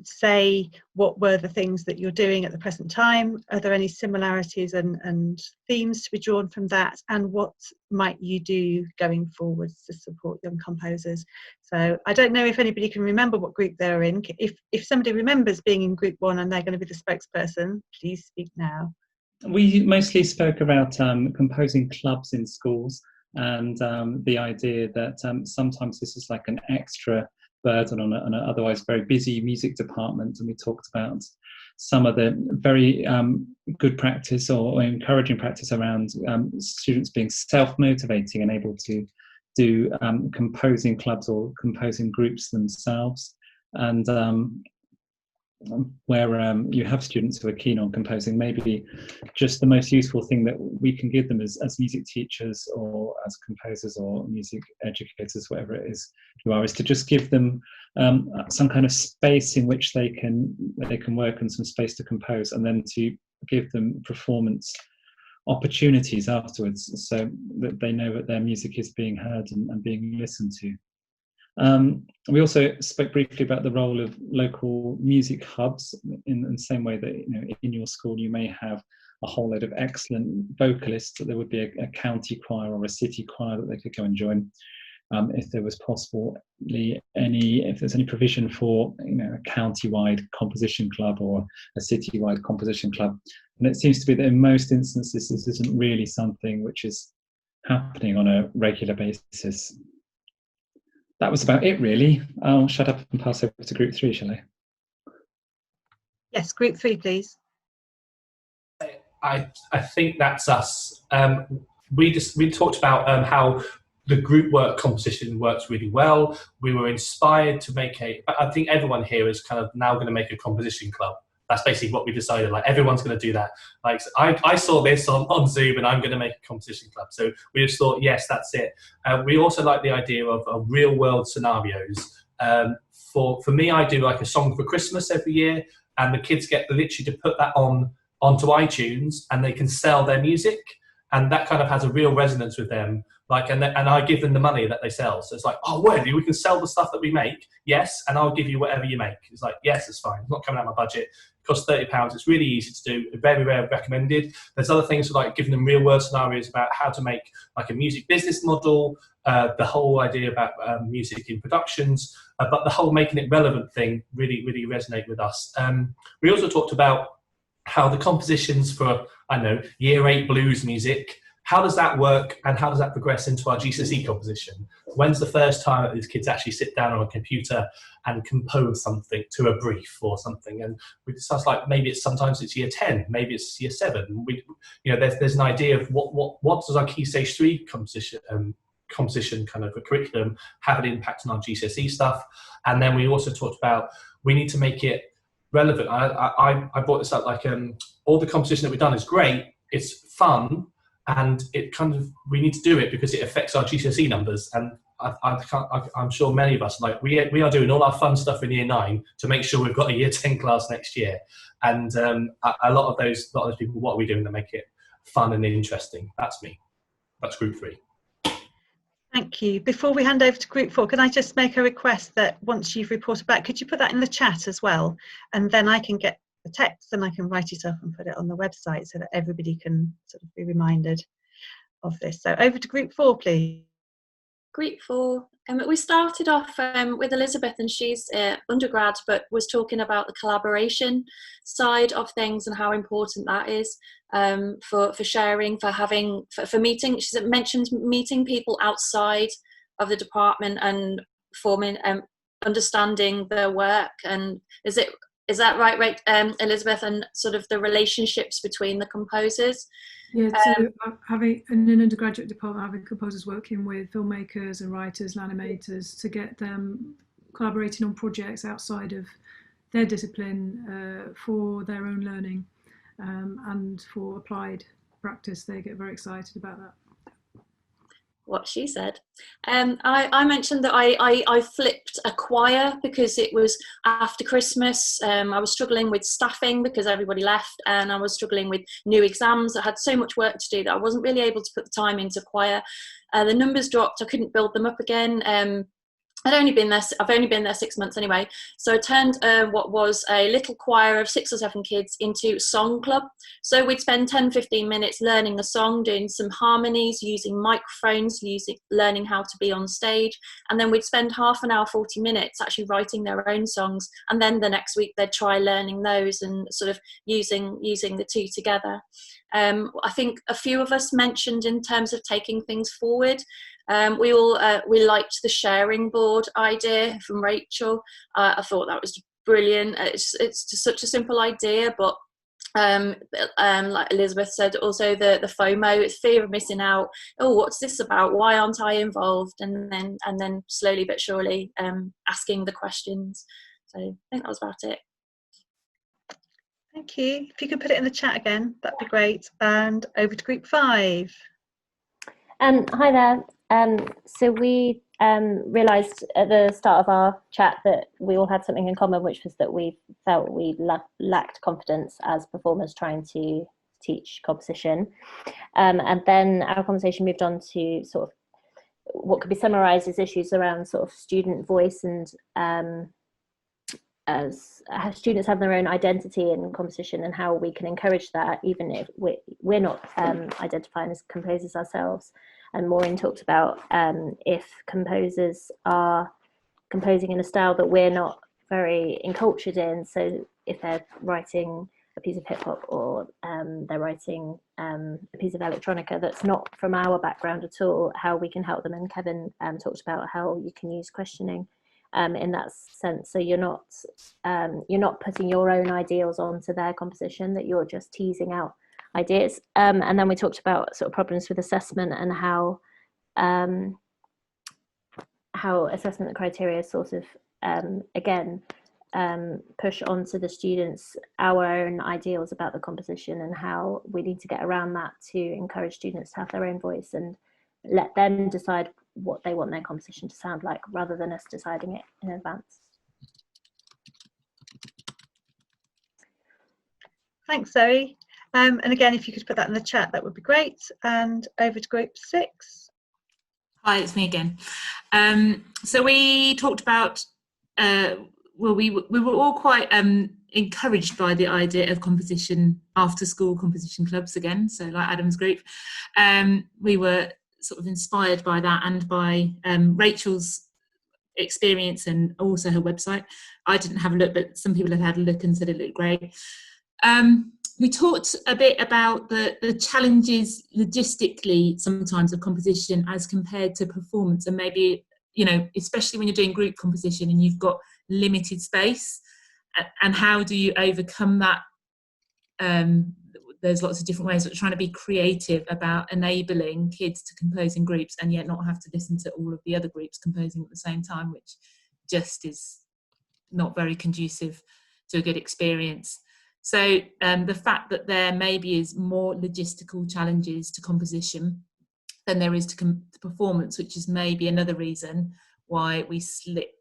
say what were the things that you're doing at the present time, are there any similarities and themes to be drawn from that, and what might you do going forwards to support young composers. So I don't know if anybody can remember what group they're in. If somebody remembers being in group 1 and they're going to be the spokesperson, please speak now. We mostly spoke about composing clubs in schools, and the idea that sometimes this is like an extra burden on an otherwise very busy music department, and we talked about some of the very good practice or encouraging practice around students being self-motivating and able to do composing clubs or composing groups themselves, and where you have students who are keen on composing, maybe just the most useful thing that we can give them as music teachers or as composers or music educators, whatever it is you are, is to just give them some kind of space in which they can work and some space to compose, and then to give them performance opportunities afterwards, so that they know that their music is being heard and being listened to. We also spoke briefly about the role of local music hubs in the same way that, you know, in your school you may have a whole load of excellent vocalists, that there would be a county choir or a city choir that they could go and join. If there was possibly if there's any provision for, you know, a county-wide composition club or a city-wide composition club. And it seems to be that in most instances this isn't really something which is happening on a regular basis. That was about it, really. I'll shut up and pass over to group 3, shall I? Yes, group 3, please. I think that's us. We talked about how the group work composition works really well. We were inspired to make I think everyone here is kind of now going to make a composition club. That's basically what we decided. Like, everyone's going to do that. Like, I saw this on Zoom, and I'm going to make a composition club. So we just thought, yes, that's it. We also like the idea of real world scenarios. For me, I do like a song for Christmas every year, and the kids get literally to put that onto iTunes, and they can sell their music, and that kind of has a real resonance with them. Like, and I give them the money that they sell. So it's like, oh, really? We can sell the stuff that we make? Yes, and I'll give you whatever you make. It's like, yes, it's fine. It's not coming out of my budget. It costs £30. It's really easy to do. Very, very recommended. There's other things like giving them real world scenarios about how to make like a music business model, the whole idea about music in productions, but the whole making it relevant thing really, really resonate with us. We also talked about how the compositions for, I don't know, year 8 blues music, how does that work, and how does that progress into our GCSE composition? When's the first time that these kids actually sit down on a computer and compose something to a brief or something? And we discussed, like, maybe sometimes it's year 10, maybe it's year 7. You know, there's an idea of what does our Key Stage 3 composition kind of a curriculum have an impact on our GCSE stuff. And then we also talked about we need to make it relevant. I brought this up, like, all the composition that we've done is great, it's fun, and it kind of, we need to do it because it affects our GCSE numbers. And I'm sure many of us, like, we are doing all our fun stuff in year 9 to make sure we've got a year 10 class next year. And a lot of those people, what are we doing to make it fun and interesting? That's me. That's group 3. Thank you. Before we hand over to group 4, can I just make a request that once you've reported back, could you put that in the chat as well? And then I can get the text and I can write it up and put it on the website so that everybody can sort of be reminded of this. So over to group 4, please. Group 4. We started off with Elizabeth, and she's undergrad, but was talking about the collaboration side of things and how important that is for sharing, for meeting. She mentioned meeting people outside of the department and forming, understanding their work. And is that right, Elizabeth, and sort of the relationships between the composers? Yeah, so having in an undergraduate department, having composers working with filmmakers and writers and animators to get them collaborating on projects outside of their discipline for their own learning and for applied practice. They get very excited about that. What she said. I mentioned that I flipped a choir because it was after Christmas. I was struggling with staffing because everybody left, and I was struggling with new exams. I had so much work to do that I wasn't really able to put the time into choir. The numbers dropped. I couldn't build them up again. I've only been there 6 months anyway. So I turned what was a little choir of 6 or 7 kids into song club. So we'd spend 10-15 minutes learning a song, doing some harmonies, using microphones, learning how to be on stage. And then we'd spend half an hour, 40 minutes actually writing their own songs. And then the next week they'd try learning those and sort of using the two together. I think a few of us mentioned in terms of taking things forward. We liked the sharing board idea from Rachel. I thought that was brilliant. It's just such a simple idea, but like Elizabeth said, also the FOMO, it's fear of missing out. Oh, what's this about? Why aren't I involved? And then slowly but surely asking the questions. So I think that was about it. Thank you. If you could put it in the chat again, that'd be great. And over to group 5. Hi there. So we realised at the start of our chat that we all had something in common, which was that we felt we lacked confidence as performers trying to teach composition. And then our conversation moved on to sort of what could be summarised as issues around sort of student voice and as how students have their own identity in composition and how we can encourage that, even if we're not identifying as composers ourselves. And Maureen talked about if composers are composing in a style that we're not very encultured in, so if they're writing a piece of hip hop or they're writing a piece of electronica that's not from our background at all, how we can help them. And Kevin talked about how you can use questioning in that sense. So you're not putting your own ideals onto their composition, that you're just teasing out ideas. And then we talked about sort of problems with assessment and how assessment criteria sort of again push onto the students our own ideals about the composition, and how we need to get around that to encourage students to have their own voice and let them decide what they want their composition to sound like, rather than us deciding it in advance. Thanks, Zoe. And again, if you could put that in the chat, that would be great. And over to group 6. Hi, it's me again. So we talked about, we were all quite encouraged by the idea of composition, after school composition clubs again, so like Adam's group. We were sort of inspired by that and by Rachel's experience and also her website. I didn't have a look, but some people had a look and said it looked great. We talked a bit about the challenges logistically sometimes of composition as compared to performance, and maybe, you know, especially when you're doing group composition and you've got limited space, and how do you overcome that? There's lots of different ways of trying to be creative about enabling kids to compose in groups and yet not have to listen to all of the other groups composing at the same time, which just is not very conducive to a good experience. So the fact that there maybe is more logistical challenges to composition than there is to performance, which is maybe another reason why we slip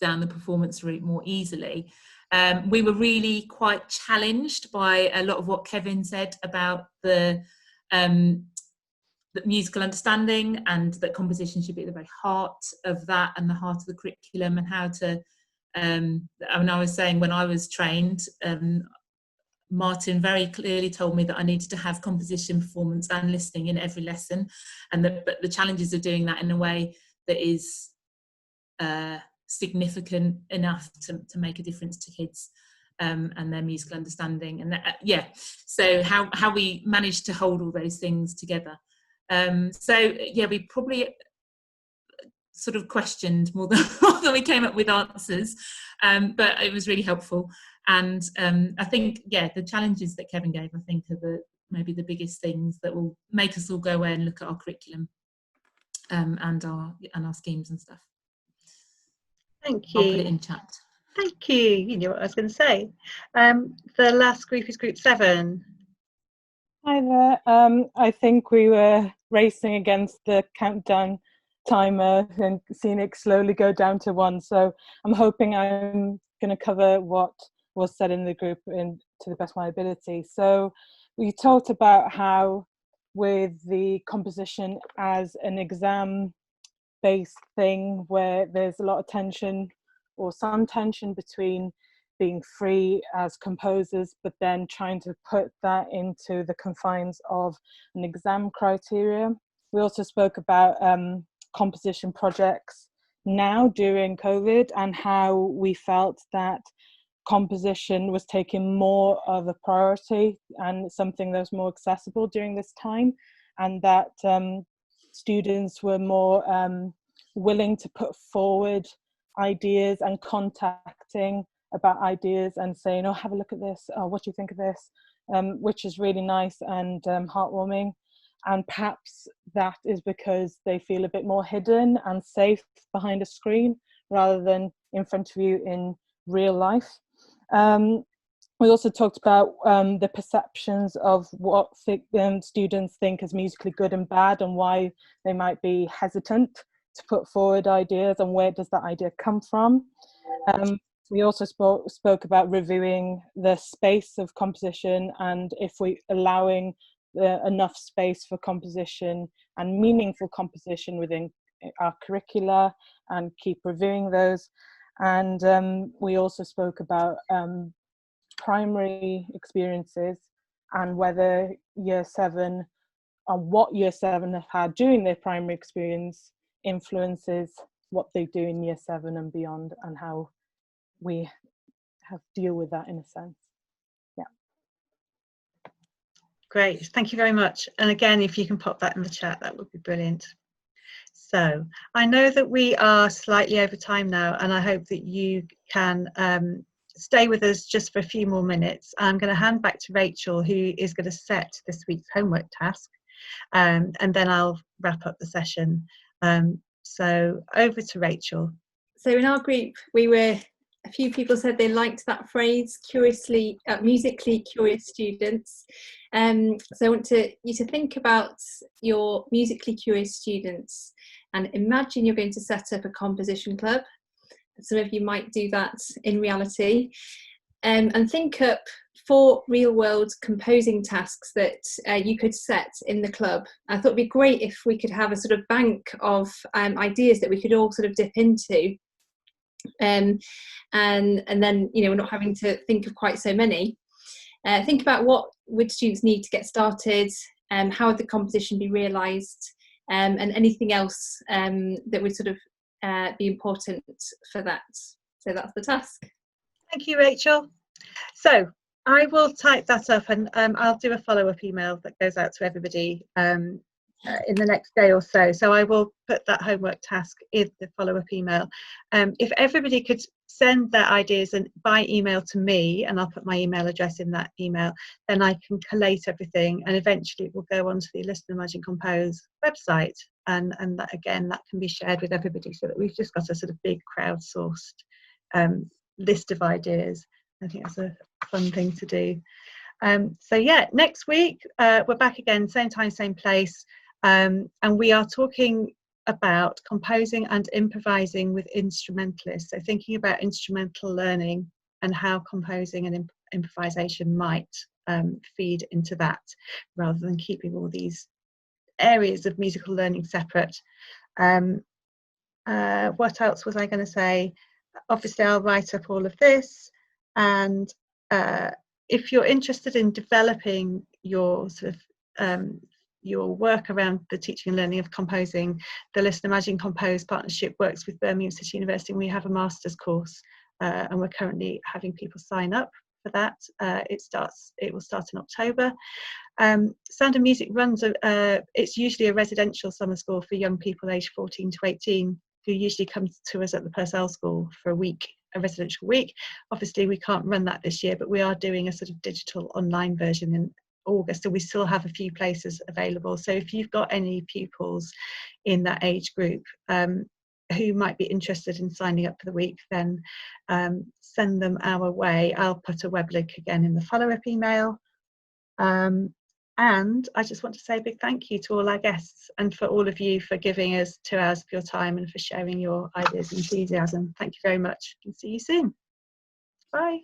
down the performance route more easily. We were really quite challenged by a lot of what Kevin said about the musical understanding, and that composition should be at the very heart of that and the heart of the curriculum, and how to, I mean, I was saying when I was trained, Martin very clearly told me that I needed to have composition, performance and listening in every lesson, and but the challenges of doing that in a way that is significant enough to make a difference to kids and their musical understanding. And so how we managed to hold all those things together. We probably sort of questioned more than we came up with answers, but it was really helpful. And I think the challenges that Kevin gave, I think, are maybe the biggest things that will make us all go away and look at our curriculum and our schemes and stuff. Thank you. I'll put it in chat. Thank you. You knew what I was going to say. The last group is group 7. Hi there. I think we were racing against the countdown timer and seeing it slowly go down to 1. So I'm hoping I'm going to cover what was said in the group to the best of my ability. So we talked about how with the composition as an exam-based thing where there's a lot of tension or some tension between being free as composers, but then trying to put that into the confines of an exam criteria. We also spoke about composition projects now during COVID and how we felt that composition was taking more of a priority and something that was more accessible during this time, and that students were more willing to put forward ideas and contacting about ideas and saying, oh, have a look at this, oh, what do you think of this, which is really nice and heartwarming. And perhaps that is because they feel a bit more hidden and safe behind a screen rather than in front of you in real life. We also talked about the perceptions of what students think is musically good and bad, and why they might be hesitant to put forward ideas, and where does that idea come from. We also spoke about reviewing the space of composition, and if we allowing enough space for composition and meaningful composition within our curricula, and keep reviewing those. And we also spoke about primary experiences and whether year 7 and what year 7 have had during their primary experience influences what they do in year 7 and beyond, and how we have to deal with that in a sense. Yeah. Great, thank you very much. And again, if you can pop that in the chat, that would be brilliant. So I know that we are slightly over time now, and I hope that you can stay with us just for a few more minutes. I'm going to hand back to Rachel, who is going to set this week's homework task, and then I'll wrap up the session. So over to Rachel. So in our group, a few people said they liked that phrase, musically curious students. So I want you to think about your musically curious students and imagine you're going to set up a composition club. Some of you might do that in reality. And think up 4 real-world composing tasks that you could set in the club. I thought it'd be great if we could have a sort of bank of ideas that we could all sort of dip into. And then, you know, we're not having to think of quite so many. Think about what would students need to get started, how would the composition be realised, and anything else that would sort of be important for that. So that's the task. Thank you, Rachel. So I will type that up, and I'll do a follow-up email that goes out to everybody in the next day or so. So I will put that homework task in the follow-up email. If everybody could send their ideas by email to me, and I'll put my email address in that email, then I can collate everything, and eventually it will go onto the Listen, Imagine, Compose website, and that, again, that can be shared with everybody, so that we've just got a sort of big crowdsourced list of ideas. I think that's a fun thing to do. So yeah, next week we're back again, same time, same place, and we are talking about composing and improvising with instrumentalists. So thinking about instrumental learning and how composing and improvisation might feed into that, rather than keeping all these areas of musical learning separate. What else was I going to say? Obviously I'll write up all of this, and if you're interested in developing your sort of your work around the teaching and learning of composing, the Listen, Imagine, Compose partnership works with Birmingham City University, and we have a master's course, and we're currently having people sign up for that. It will start in October. Sound and Music runs it's usually a residential summer school for young people aged 14 to 18 who usually come to us at the Purcell School for a residential week. Obviously we can't run that this year, but we are doing a sort of digital online version in August, so we still have a few places available. So if you've got any pupils in that age group who might be interested in signing up for the week, then send them our way. I'll put a web link again in the follow-up email. And I just want to say a big thank you to all our guests, and for all of you for giving us 2 hours of your time and for sharing your ideas and enthusiasm. Thank you very much, and see you soon. Bye.